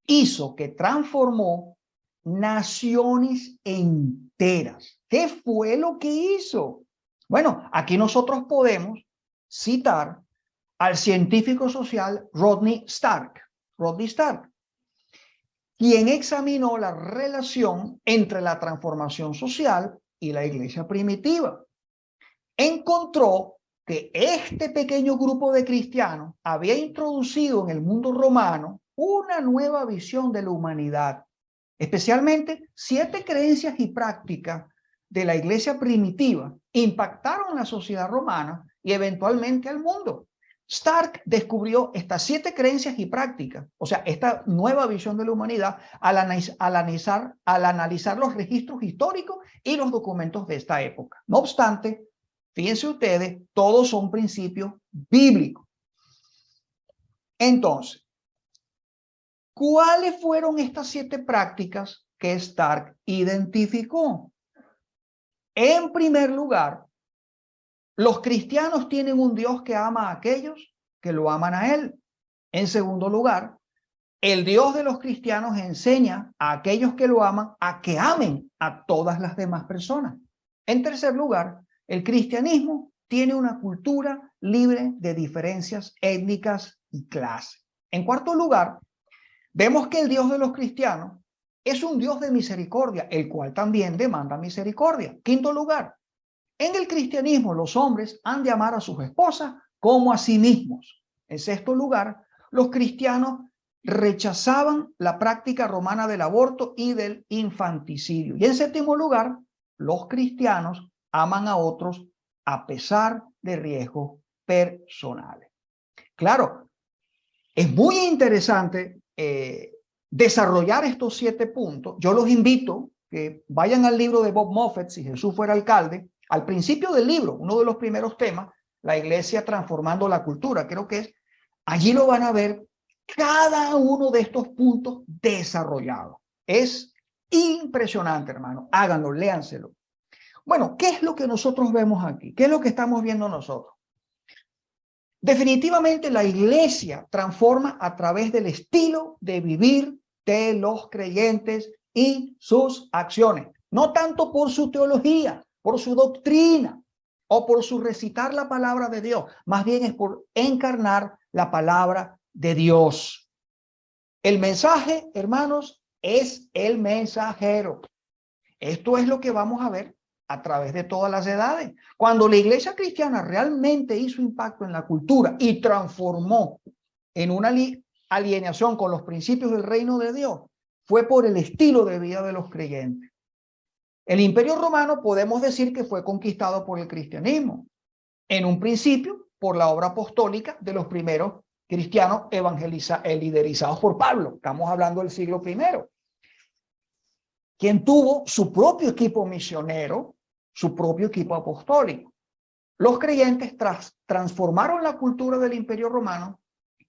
hizo que transformó naciones enteras? ¿Qué fue lo que hizo? Bueno, aquí nosotros podemos citar al científico social Rodney Stark, quien examinó la relación entre la transformación social y la iglesia primitiva. Encontró que este pequeño grupo de cristianos había introducido en el mundo romano una nueva visión de la humanidad, especialmente 7 creencias y prácticas de la iglesia primitiva impactaron la sociedad romana y eventualmente al mundo. Stark descubrió estas 7 creencias y prácticas, o sea, esta nueva visión de la humanidad al analizar los registros históricos y los documentos de esta época. No obstante, fíjense ustedes, todos son principios bíblicos. Entonces, ¿cuáles fueron estas 7 prácticas que Stark identificó? En primer lugar, los cristianos tienen un Dios que ama a aquellos que lo aman a Él. En segundo lugar, el Dios de los cristianos enseña a aquellos que lo aman a que amen a todas las demás personas. En tercer lugar, el cristianismo tiene una cultura libre de diferencias étnicas y clase. En cuarto lugar, vemos que el Dios de los cristianos es un Dios de misericordia, el cual también demanda misericordia. Quinto lugar, en el cristianismo los hombres han de amar a sus esposas como a sí mismos. En sexto lugar, los cristianos rechazaban la práctica romana del aborto y del infanticidio. Y en séptimo lugar, los cristianos aman a otros a pesar de riesgos personales. Claro, es muy interesante desarrollar estos 7 puntos. Yo los invito que vayan al libro de Bob Moffett, Si Jesús fuera alcalde. Al principio del libro, uno de los primeros temas, la iglesia transformando la cultura, creo que es, allí lo van a ver cada uno de estos puntos desarrollados. Es impresionante, hermano. Háganlo, léanselo. Bueno, ¿qué es lo que nosotros vemos aquí? ¿Qué es lo que estamos viendo nosotros? Definitivamente la iglesia transforma a través del estilo de vivir de los creyentes y sus acciones. No tanto por su teología, por su doctrina o por su recitar la palabra de Dios. Más bien es por encarnar la palabra de Dios. El mensaje, hermanos, es el mensajero. Esto es lo que vamos a ver a través de todas las edades. Cuando la iglesia cristiana realmente hizo impacto en la cultura y transformó en una alineación con los principios del reino de Dios, fue por el estilo de vida de los creyentes. El Imperio Romano podemos decir que fue conquistado por el cristianismo. En un principio, por la obra apostólica de los primeros cristianos liderizados por Pablo. Estamos hablando del siglo I, quien tuvo su propio equipo misionero, su propio equipo apostólico. Los creyentes transformaron la cultura del Imperio Romano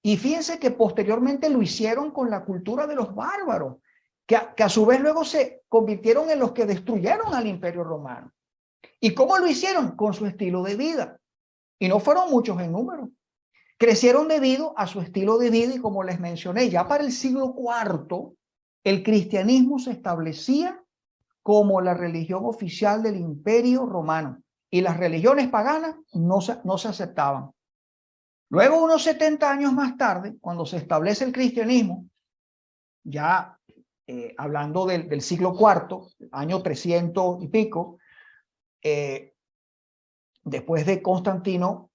y fíjense que posteriormente lo hicieron con la cultura de los bárbaros, que a su vez luego se convirtieron en los que destruyeron al Imperio Romano. ¿Y cómo lo hicieron? Con su estilo de vida. Y no fueron muchos en número. Crecieron debido a su estilo de vida y como les mencioné, ya para el siglo IV, el cristianismo se establecía como la religión oficial del Imperio Romano y las religiones paganas no se aceptaban. Luego, unos 70 años más tarde, cuando se establece el cristianismo, ya hablando del siglo IV, año 300 y pico, después de Constantino,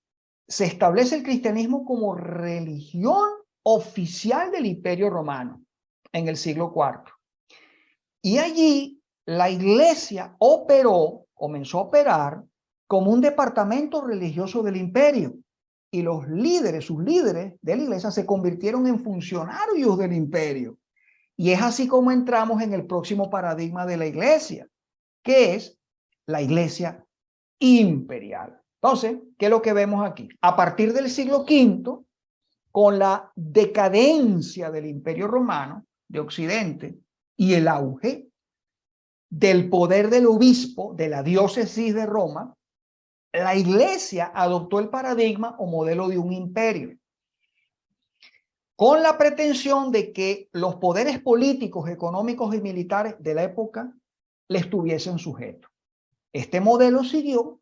se establece el cristianismo como religión oficial del Imperio Romano en el siglo IV. Y allí la iglesia comenzó a operar como un departamento religioso del imperio. Y los líderes, sus líderes de la iglesia se convirtieron en funcionarios del imperio. Y es así como entramos en el próximo paradigma de la iglesia, que es la iglesia imperial. Entonces, ¿qué es lo que vemos aquí? A partir del siglo V, con la decadencia del Imperio Romano de Occidente y el auge del poder del obispo de la diócesis de Roma, la iglesia adoptó el paradigma o modelo de un imperio, con la pretensión de que los poderes políticos, económicos y militares de la época le estuviesen sujetos. Este modelo siguió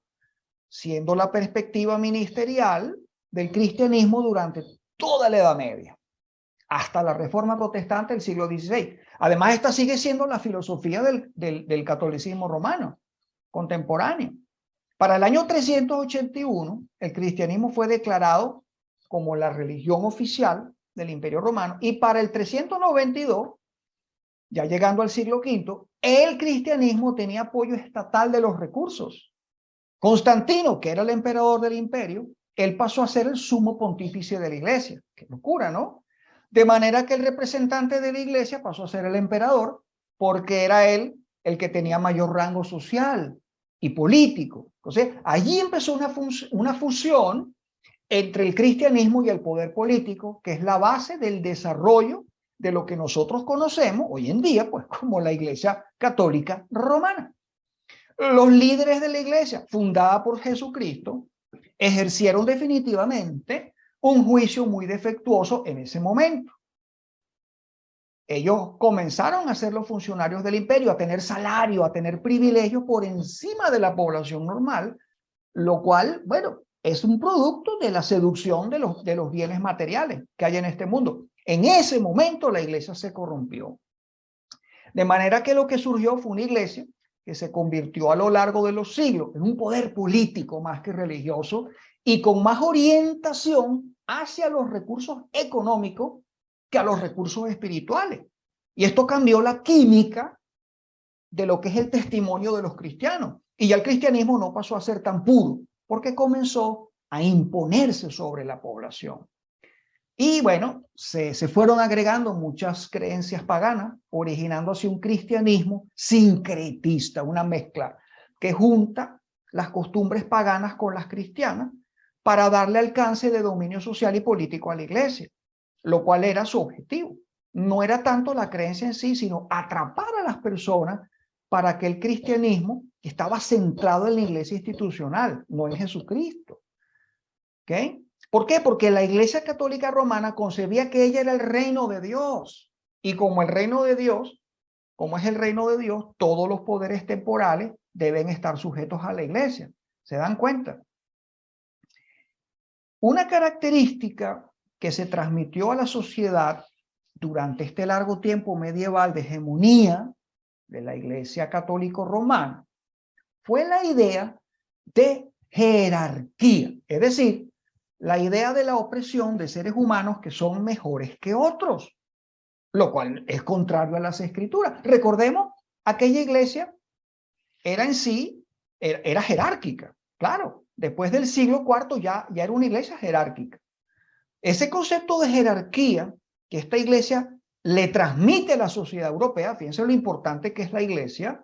siendo la perspectiva ministerial del cristianismo durante toda la Edad Media, hasta la Reforma Protestante del siglo XVI. Además, esta sigue siendo la filosofía del catolicismo romano contemporáneo. Para el año 381, el cristianismo fue declarado como la religión oficial del Imperio Romano, y para el 392, ya llegando al siglo V, el cristianismo tenía apoyo estatal de los recursos. Constantino, que era el emperador del imperio, él pasó a ser el sumo pontífice de la iglesia. Qué locura, ¿no? De manera que el representante de la iglesia pasó a ser el emperador, porque era él el que tenía mayor rango social y político. Entonces, allí empezó una fusión entre el cristianismo y el poder político, que es la base del desarrollo de lo que nosotros conocemos hoy en día, pues, como la Iglesia Católica Romana. Los líderes de la iglesia, fundada por Jesucristo, ejercieron definitivamente un juicio muy defectuoso en ese momento. Ellos comenzaron a ser los funcionarios del imperio, a tener salario, a tener privilegios por encima de la población normal, lo cual, bueno, es un producto de la seducción de los bienes materiales que hay en este mundo. En ese momento la iglesia se corrompió. De manera que lo que surgió fue una iglesia que se convirtió a lo largo de los siglos en un poder político más que religioso y con más orientación hacia los recursos económicos que a los recursos espirituales. Y esto cambió la química de lo que es el testimonio de los cristianos. Y ya el cristianismo no pasó a ser tan puro, porque comenzó a imponerse sobre la población. Y bueno, se fueron agregando muchas creencias paganas, originando así un cristianismo sincretista, una mezcla que junta las costumbres paganas con las cristianas para darle alcance de dominio social y político a la iglesia, lo cual era su objetivo. No era tanto la creencia en sí, sino atrapar a las personas para que el cristianismo estaba centrado en la iglesia institucional, no en Jesucristo. ¿Ok? ¿Por qué? Porque la Iglesia Católica Romana concebía que ella era el reino de Dios. Y como el reino de Dios, como es el reino de Dios, todos los poderes temporales deben estar sujetos a la iglesia. ¿Se dan cuenta? Una característica que se transmitió a la sociedad durante este largo tiempo medieval de hegemonía de la Iglesia católico romana fue la idea de jerarquía, es decir, la idea de la opresión de seres humanos que son mejores que otros, lo cual es contrario a las escrituras. Recordemos, aquella iglesia era en sí, era jerárquica, claro, después del siglo IV ya era una iglesia jerárquica. Ese concepto de jerarquía que esta iglesia le transmite a la sociedad europea, fíjense lo importante que es la iglesia,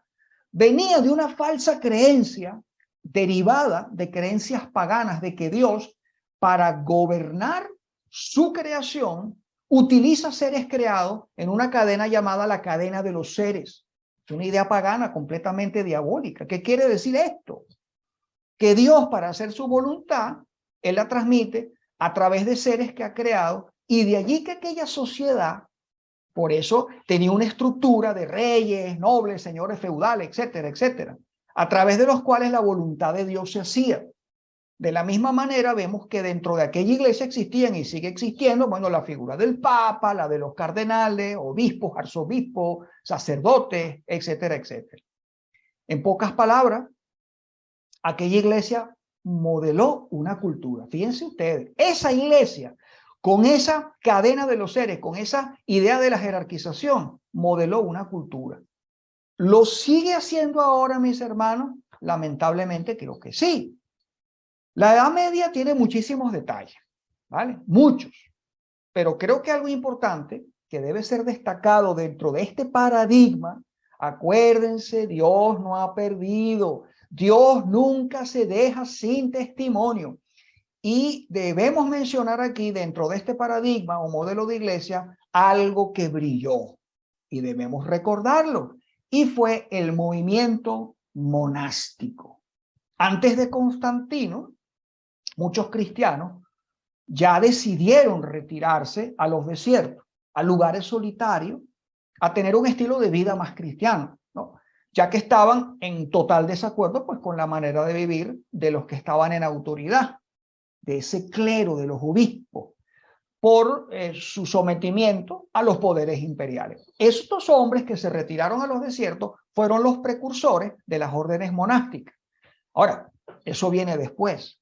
venía de una falsa creencia derivada de creencias paganas de que Dios, para gobernar su creación, utiliza seres creados en una cadena llamada la cadena de los seres. Es una idea pagana completamente diabólica. ¿Qué quiere decir esto? Que Dios, para hacer su voluntad, Él la transmite a través de seres que ha creado, y de allí que aquella sociedad, por eso tenía una estructura de reyes, nobles, señores feudales, etcétera, etcétera, a través de los cuales la voluntad de Dios se hacía. De la misma manera vemos que dentro de aquella iglesia existían y sigue existiendo, bueno, la figura del papa, la de los cardenales, obispos, arzobispos, sacerdotes, etcétera, etcétera. En pocas palabras, aquella iglesia modeló una cultura. Fíjense ustedes, esa iglesia, con esa cadena de los seres, con esa idea de la jerarquización, modeló una cultura. ¿Lo sigue haciendo ahora, mis hermanos? Lamentablemente creo que sí. La Edad Media tiene muchísimos detalles, ¿vale? Muchos. Pero creo que algo importante que debe ser destacado dentro de este paradigma, acuérdense, Dios no ha perdido. Dios nunca se deja sin testimonio. Y debemos mencionar aquí, dentro de este paradigma o modelo de iglesia, algo que brilló. Y debemos recordarlo. Y fue el movimiento monástico. Antes de Constantino, muchos cristianos ya decidieron retirarse a los desiertos, a lugares solitarios, a tener un estilo de vida más cristiano, ¿no? Ya que estaban en total desacuerdo pues, con la manera de vivir de los que estaban en autoridad, de ese clero de los obispos, por su sometimiento a los poderes imperiales. Estos hombres que se retiraron a los desiertos fueron los precursores de las órdenes monásticas. Ahora, eso viene después.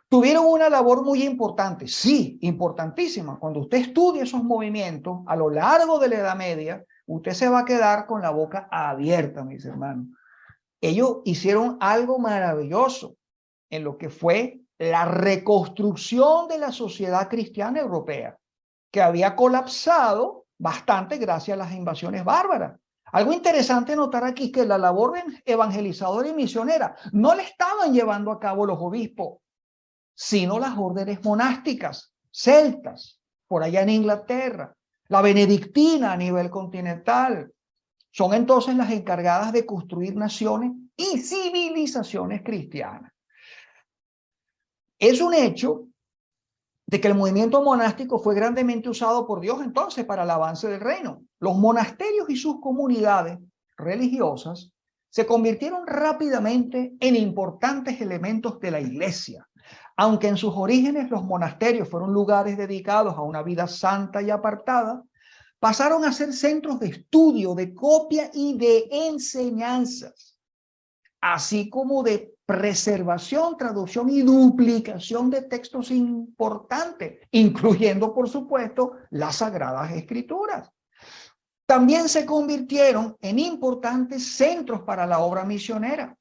Tuvieron una labor muy importante, sí, importantísima. Cuando usted estudia esos movimientos a lo largo de la Edad Media, usted se va a quedar con la boca abierta, mis hermanos. Ellos hicieron algo maravilloso en lo que fue la reconstrucción de la sociedad cristiana europea, que había colapsado bastante gracias a las invasiones bárbaras. Algo interesante notar aquí es que la labor evangelizadora y misionera no la estaban llevando a cabo los obispos, sino las órdenes monásticas, celtas, por allá en Inglaterra, la benedictina a nivel continental. Son entonces las encargadas de construir naciones y civilizaciones cristianas. Es un hecho de que el movimiento monástico fue grandemente usado por Dios entonces para el avance del reino. Los monasterios y sus comunidades religiosas se convirtieron rápidamente en importantes elementos de la iglesia. Aunque en sus orígenes los monasterios fueron lugares dedicados a una vida santa y apartada, pasaron a ser centros de estudio, de copia y de enseñanzas, así como de preservación, traducción y duplicación de textos importantes, incluyendo, por supuesto, las Sagradas Escrituras. También se convirtieron en importantes centros para la obra misionera.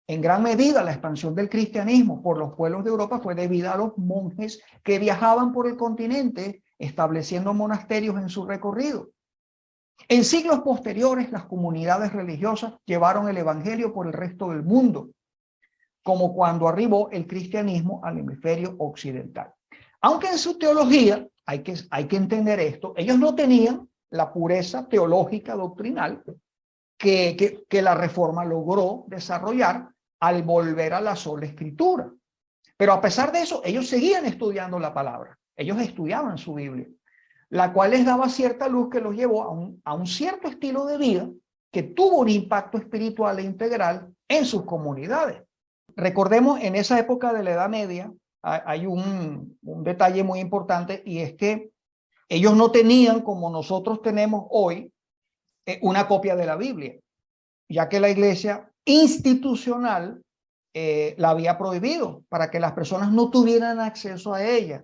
En gran medida, la expansión del cristianismo por los pueblos de Europa fue debida a los monjes que viajaban por el continente, estableciendo monasterios en su recorrido. En siglos posteriores, las comunidades religiosas llevaron el evangelio por el resto del mundo, como cuando arribó el cristianismo al hemisferio occidental. Aunque en su teología, hay que entender esto, ellos no tenían la pureza teológica doctrinal que la Reforma logró desarrollar al volver a la sola Escritura. Pero a pesar de eso, ellos seguían estudiando la palabra. Ellos estudiaban su Biblia, la cual les daba cierta luz que los llevó a un cierto estilo de vida que tuvo un impacto espiritual e integral en sus comunidades. Recordemos, en esa época de la Edad Media hay un detalle muy importante, y es que ellos no tenían, como nosotros tenemos hoy, una copia de la Biblia, ya que la iglesia institucional la había prohibido para que las personas no tuvieran acceso a ella.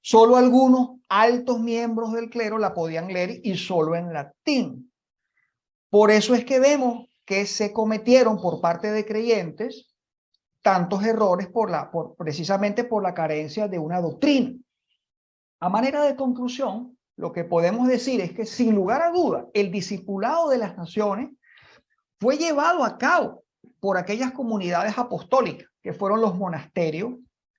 Solo algunos altos miembros del clero la podían leer, y solo en latín. Por eso es que vemos que se cometieron por parte de creyentes tantos errores precisamente por la carencia de una doctrina. A manera de conclusión, lo que podemos decir es que, sin lugar a duda, el discipulado de las naciones fue llevado a cabo por aquellas comunidades apostólicas que fueron los monasterios,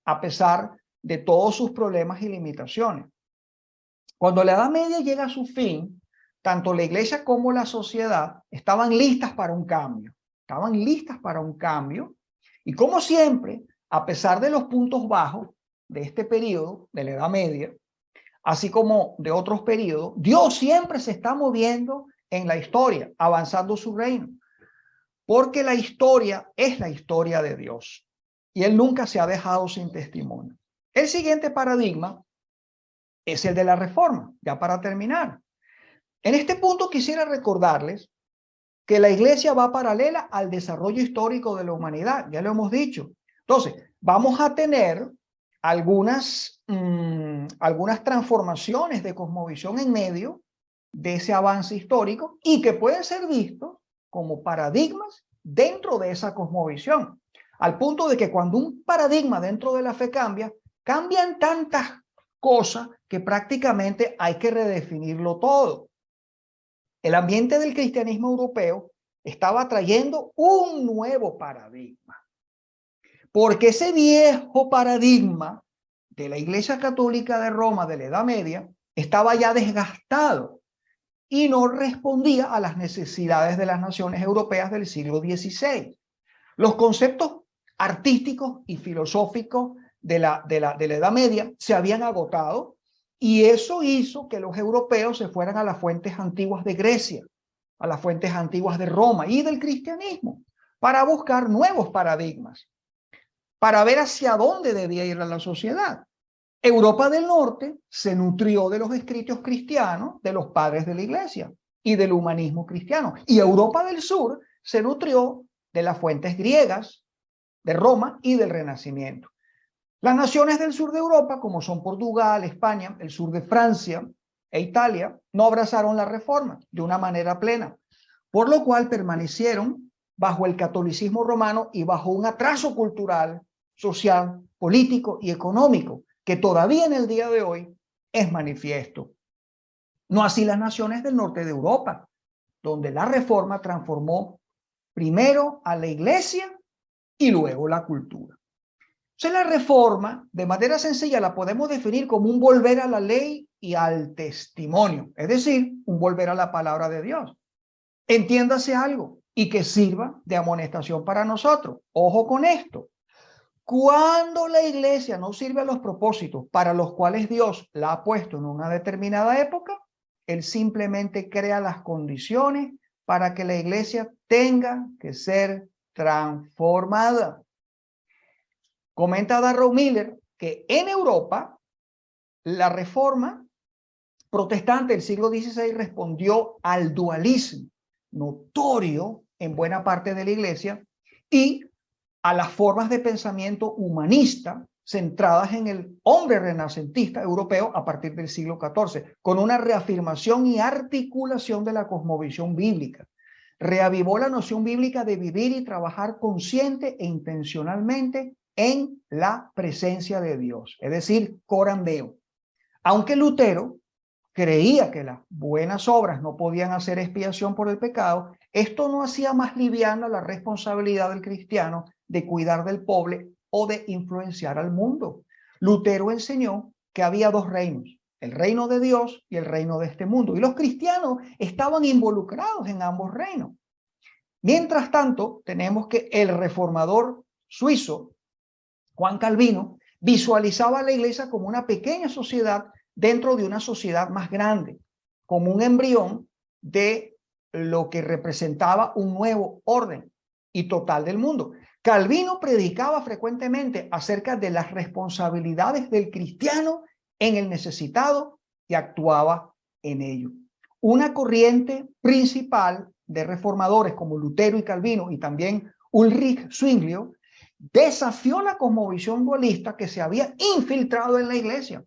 a pesar de todos sus problemas y limitaciones. Cuando la Edad Media llega a su fin, tanto la iglesia como la sociedad estaban listas para un cambio. Estaban listas para un cambio, y como siempre, a pesar de los puntos bajos de este periodo de la Edad Media, así como de otros periodos, Dios siempre se está moviendo en la historia, avanzando su reino, porque la historia es la historia de Dios, y Él nunca se ha dejado sin testimonio. El siguiente paradigma es el de la Reforma, ya para terminar. En este punto quisiera recordarles que la iglesia va paralela al desarrollo histórico de la humanidad, ya lo hemos dicho. Entonces, vamos a tener algunas transformaciones de cosmovisión en medio de ese avance histórico, y que pueden ser vistos como paradigmas dentro de esa cosmovisión, al punto de que cuando un paradigma dentro de la fe cambia, cambian tantas cosas que prácticamente hay que redefinirlo todo. El ambiente del cristianismo europeo estaba trayendo un nuevo paradigma, porque ese viejo paradigma de la Iglesia Católica de Roma de la Edad Media estaba ya desgastado y no respondía a las necesidades de las naciones europeas del siglo XVI. Los conceptos artísticos y filosóficos de la Edad Media se habían agotado, y eso hizo que los europeos se fueran a las fuentes antiguas de Grecia, a las fuentes antiguas de Roma y del cristianismo, para buscar nuevos paradigmas, para ver hacia dónde debía ir la sociedad. Europa del Norte se nutrió de los escritos cristianos de los padres de la iglesia y del humanismo cristiano, y Europa del Sur se nutrió de las fuentes griegas, de Roma y del Renacimiento. Las naciones del sur de Europa, como son Portugal, España, el sur de Francia e Italia, no abrazaron la Reforma de una manera plena, por lo cual permanecieron bajo el catolicismo romano y bajo un atraso cultural, social, político y económico que todavía en el día de hoy es manifiesto. No así las naciones del norte de Europa, donde la Reforma transformó primero a la iglesia y luego la cultura. Entonces, la Reforma, de manera sencilla, la podemos definir como un volver a la ley y al testimonio, es decir, un volver a la palabra de Dios. Entiéndase algo, y que sirva de amonestación para nosotros. Ojo con esto. Cuando la iglesia no sirve a los propósitos para los cuales Dios la ha puesto en una determinada época, Él simplemente crea las condiciones para que la iglesia tenga que ser transformada. Comenta Darrell Miller que en Europa la Reforma protestante del siglo XVI respondió al dualismo notorio en buena parte de la iglesia y a las formas de pensamiento humanista centradas en el hombre renacentista europeo a partir del siglo XIV, con una reafirmación y articulación de la cosmovisión bíblica. Reavivó la noción bíblica de vivir y trabajar consciente e intencionalmente en la presencia de Dios, es decir, coram Deo. Aunque Lutero creía que las buenas obras no podían hacer expiación por el pecado, esto no hacía más liviana la responsabilidad del cristiano de cuidar del pobre o de influenciar al mundo. Lutero enseñó que había dos reinos, el reino de Dios y el reino de este mundo, y los cristianos estaban involucrados en ambos reinos. Mientras tanto, tenemos que el reformador suizo Juan Calvino visualizaba a la iglesia como una pequeña sociedad dentro de una sociedad más grande, como un embrión de lo que representaba un nuevo orden. y total del mundo. Calvino predicaba frecuentemente acerca de las responsabilidades del cristiano en el necesitado y actuaba en ello. Una corriente principal de reformadores como Lutero y Calvino y también Ulrich Zwinglio desafió la cosmovisión dualista que se había infiltrado en la iglesia.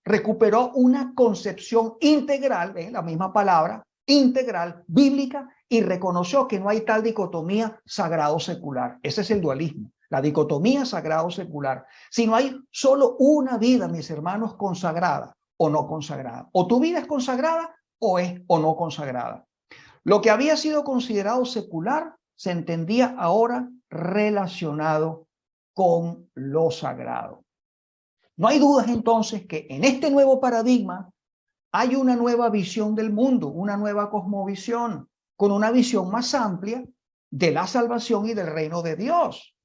Recuperó una concepción integral, la misma palabra, integral, bíblica, y reconoció que no hay tal dicotomía sagrado-secular. Ese es el dualismo, la dicotomía sagrado-secular. Si no hay solo una vida, mis hermanos, consagrada o no consagrada. O tu vida es consagrada o es o no consagrada. Lo que había sido considerado secular se entendía ahora relacionado con lo sagrado. No hay dudas entonces que en este nuevo paradigma hay una nueva visión del mundo, una nueva cosmovisión, con una visión más amplia de la salvación y del reino de Dios.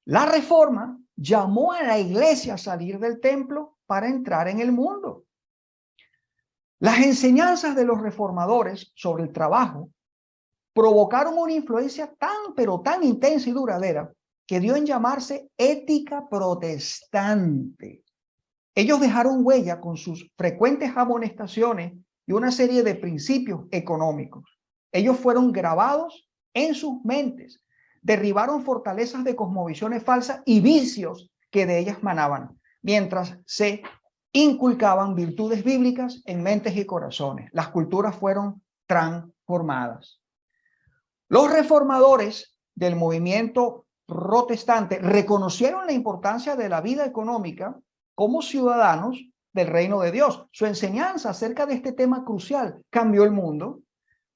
La Reforma llamó a la iglesia a salir del templo para entrar en el mundo. Las enseñanzas de los reformadores sobre el trabajo provocaron una influencia pero tan intensa y duradera que dio en llamarse ética protestante. Ellos dejaron huella con sus frecuentes amonestaciones y una serie de principios económicos. Ellos fueron grabados en sus mentes, derribaron fortalezas de cosmovisiones falsas y vicios que de ellas manaban, mientras se inculcaban virtudes bíblicas en mentes y corazones. Las culturas fueron transformadas. Los reformadores del movimiento protestante reconocieron la importancia de la vida económica como ciudadanos del reino de Dios. Su enseñanza acerca de este tema crucial cambió el mundo.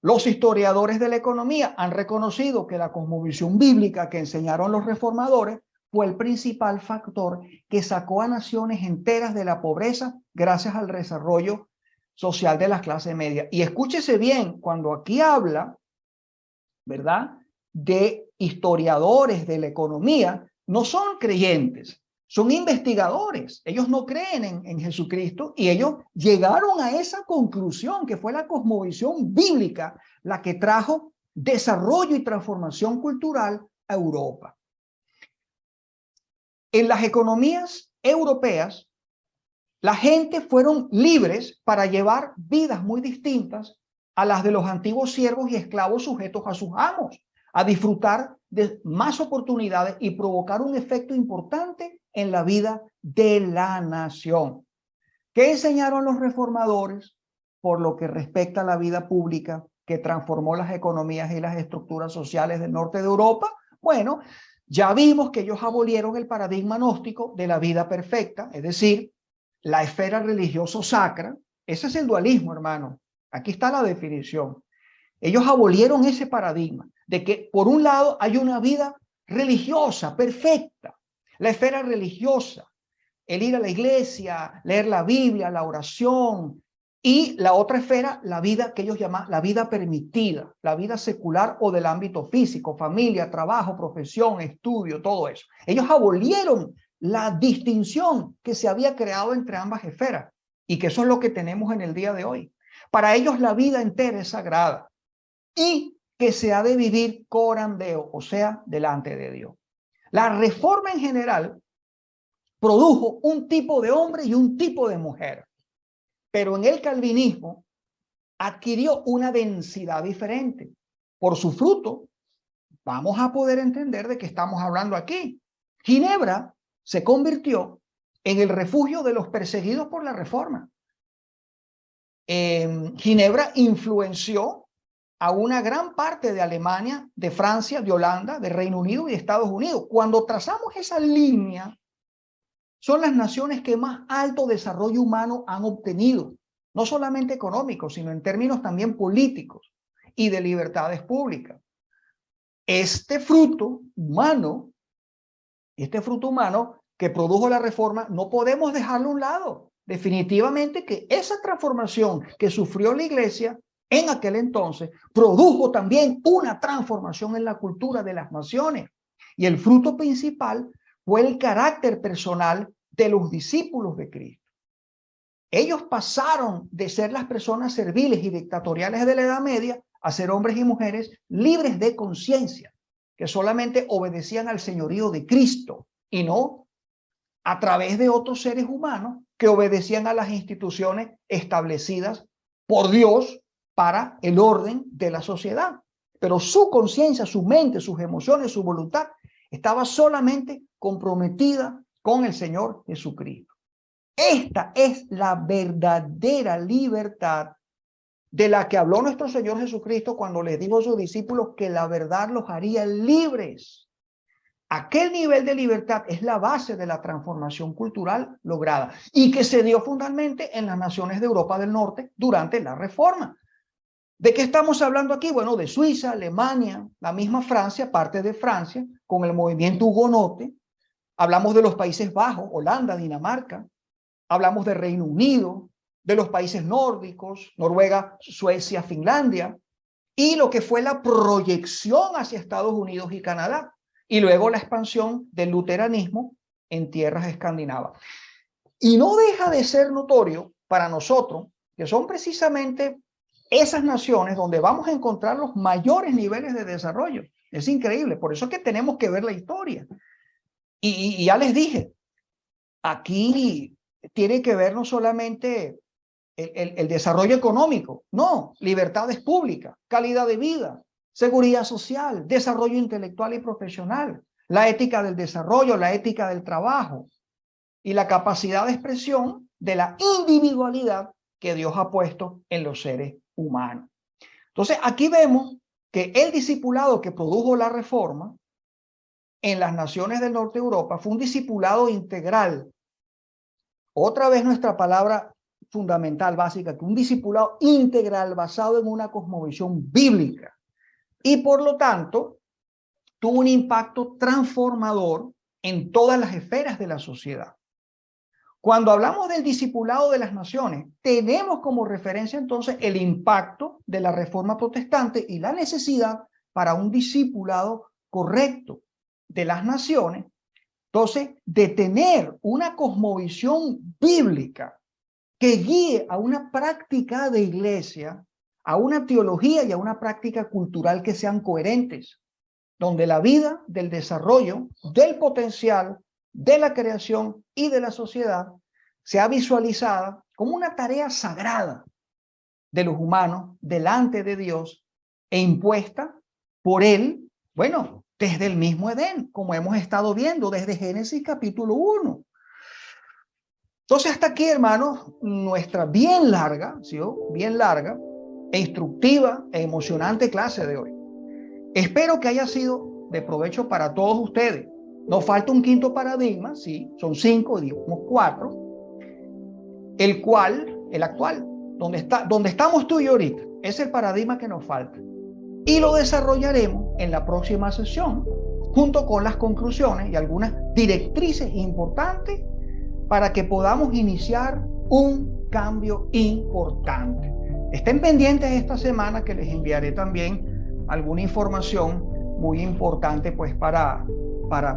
Los historiadores de la economía han reconocido que la cosmovisión bíblica que enseñaron los reformadores fue el principal factor que sacó a naciones enteras de la pobreza gracias al desarrollo social de las clases medias. Y escúchese bien, cuando aquí habla, ¿verdad?, de historiadores de la economía, no son creyentes, son investigadores. Ellos no creen en Jesucristo y ellos llegaron a esa conclusión que fue la cosmovisión bíblica la que trajo desarrollo y transformación cultural a Europa. En las economías europeas, la gente fueron libres para llevar vidas muy distintas a las de los antiguos siervos y esclavos sujetos a sus amos, a disfrutar de más oportunidades y provocar un efecto importante en la vida de la nación. ¿Qué enseñaron los reformadores por lo que respecta a la vida pública que transformó las economías y las estructuras sociales del norte de Europa? Bueno, ya vimos que ellos abolieron el paradigma gnóstico de la vida perfecta, es decir, la esfera religioso sacra. Ese es el dualismo, hermano. Aquí está la definición. Ellos abolieron ese paradigma de que por un lado hay una vida religiosa perfecta, la esfera religiosa, el ir a la iglesia, leer la Biblia, la oración, y la otra esfera, la vida que ellos llaman la vida permitida, la vida secular o del ámbito físico, familia, trabajo, profesión, estudio, todo eso. Ellos abolieron la distinción que se había creado entre ambas esferas y que eso es lo que tenemos en el día de hoy. Para ellos la vida entera es sagrada y que se ha de vivir corandeo, o sea, delante de Dios. La reforma en general produjo un tipo de hombre y un tipo de mujer, pero en el calvinismo adquirió una densidad diferente. Por su fruto, vamos a poder entender de qué estamos hablando aquí. Ginebra se convirtió en el refugio de los perseguidos por la reforma. Ginebra influenció a una gran parte de Alemania, de Francia, de Holanda, de Reino Unido y de Estados Unidos. Cuando trazamos esa línea, son las naciones que más alto desarrollo humano han obtenido, no solamente económico, sino en términos también políticos y de libertades públicas. Este fruto humano que produjo la reforma, no podemos dejarlo a un lado. Definitivamente que esa transformación que sufrió la iglesia en aquel entonces produjo también una transformación en la cultura de las naciones. Y el fruto principal fue el carácter personal de los discípulos de Cristo. Ellos pasaron de ser las personas serviles y dictatoriales de la Edad Media a ser hombres y mujeres libres de conciencia, que solamente obedecían al señorío de Cristo y no a través de otros seres humanos que obedecían a las instituciones establecidas por Dios para el orden de la sociedad. Pero su conciencia, su mente, sus emociones, su voluntad estaba solamente comprometida con el Señor Jesucristo. Esta es la verdadera libertad de la que habló nuestro Señor Jesucristo cuando les dijo a sus discípulos que la verdad los haría libres. Aquel nivel de libertad es la base de la transformación cultural lograda y que se dio fundamentalmente en las naciones de Europa del Norte durante la Reforma. ¿De qué estamos hablando aquí? Bueno, de Suiza, Alemania, la misma Francia, parte de Francia, con el movimiento hugonote. Hablamos de los Países Bajos, Holanda, Dinamarca. Hablamos de Reino Unido, de los países nórdicos, Noruega, Suecia, Finlandia, y lo que fue la proyección hacia Estados Unidos y Canadá, y luego la expansión del luteranismo en tierras escandinavas. Y no deja de ser notorio para nosotros que son precisamente esas naciones donde vamos a encontrar los mayores niveles de desarrollo. Es increíble, por eso es que tenemos que ver la historia. Y ya les dije, aquí tiene que ver no solamente el desarrollo económico, no, libertades públicas, calidad de vida, seguridad social, desarrollo intelectual y profesional, la ética del desarrollo, la ética del trabajo y la capacidad de expresión de la individualidad que Dios ha puesto en los seres humanos. Entonces, aquí vemos que el discipulado que produjo la Reforma en las naciones del norte de Europa fue un discipulado integral. Otra vez nuestra palabra fundamental, básica, que un discipulado integral basado en una cosmovisión bíblica. Y por lo tanto, tuvo un impacto transformador en todas las esferas de la sociedad. Cuando hablamos del discipulado de las naciones, tenemos como referencia entonces el impacto de la Reforma Protestante y la necesidad para un discipulado correcto de las naciones, entonces, de tener una cosmovisión bíblica que guíe a una práctica de iglesia, a una teología y a una práctica cultural que sean coherentes, donde la vida del desarrollo, del potencial, de la creación y de la sociedad sea visualizada como una tarea sagrada de los humanos delante de Dios e impuesta por Él, bueno, desde el mismo Edén, como hemos estado viendo desde Génesis capítulo 1. Entonces hasta aquí, hermanos, nuestra bien larga, ¿sí? Bien larga e instructiva e emocionante clase de hoy. Espero que haya sido de provecho para todos ustedes. Nos falta un quinto paradigma, sí, son 5, digamos 4, el actual, donde estamos tú y yo ahorita, es el paradigma que nos falta. Y lo desarrollaremos en la próxima sesión, junto con las conclusiones y algunas directrices importantes para que podamos iniciar un cambio importante. Estén pendientes esta semana que les enviaré también alguna información muy importante pues para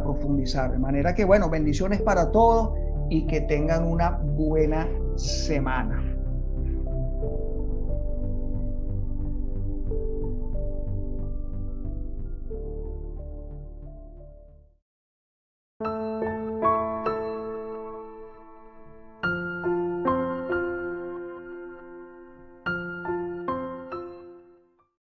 profundizar. De manera que, bueno, bendiciones para todos y que tengan una buena semana.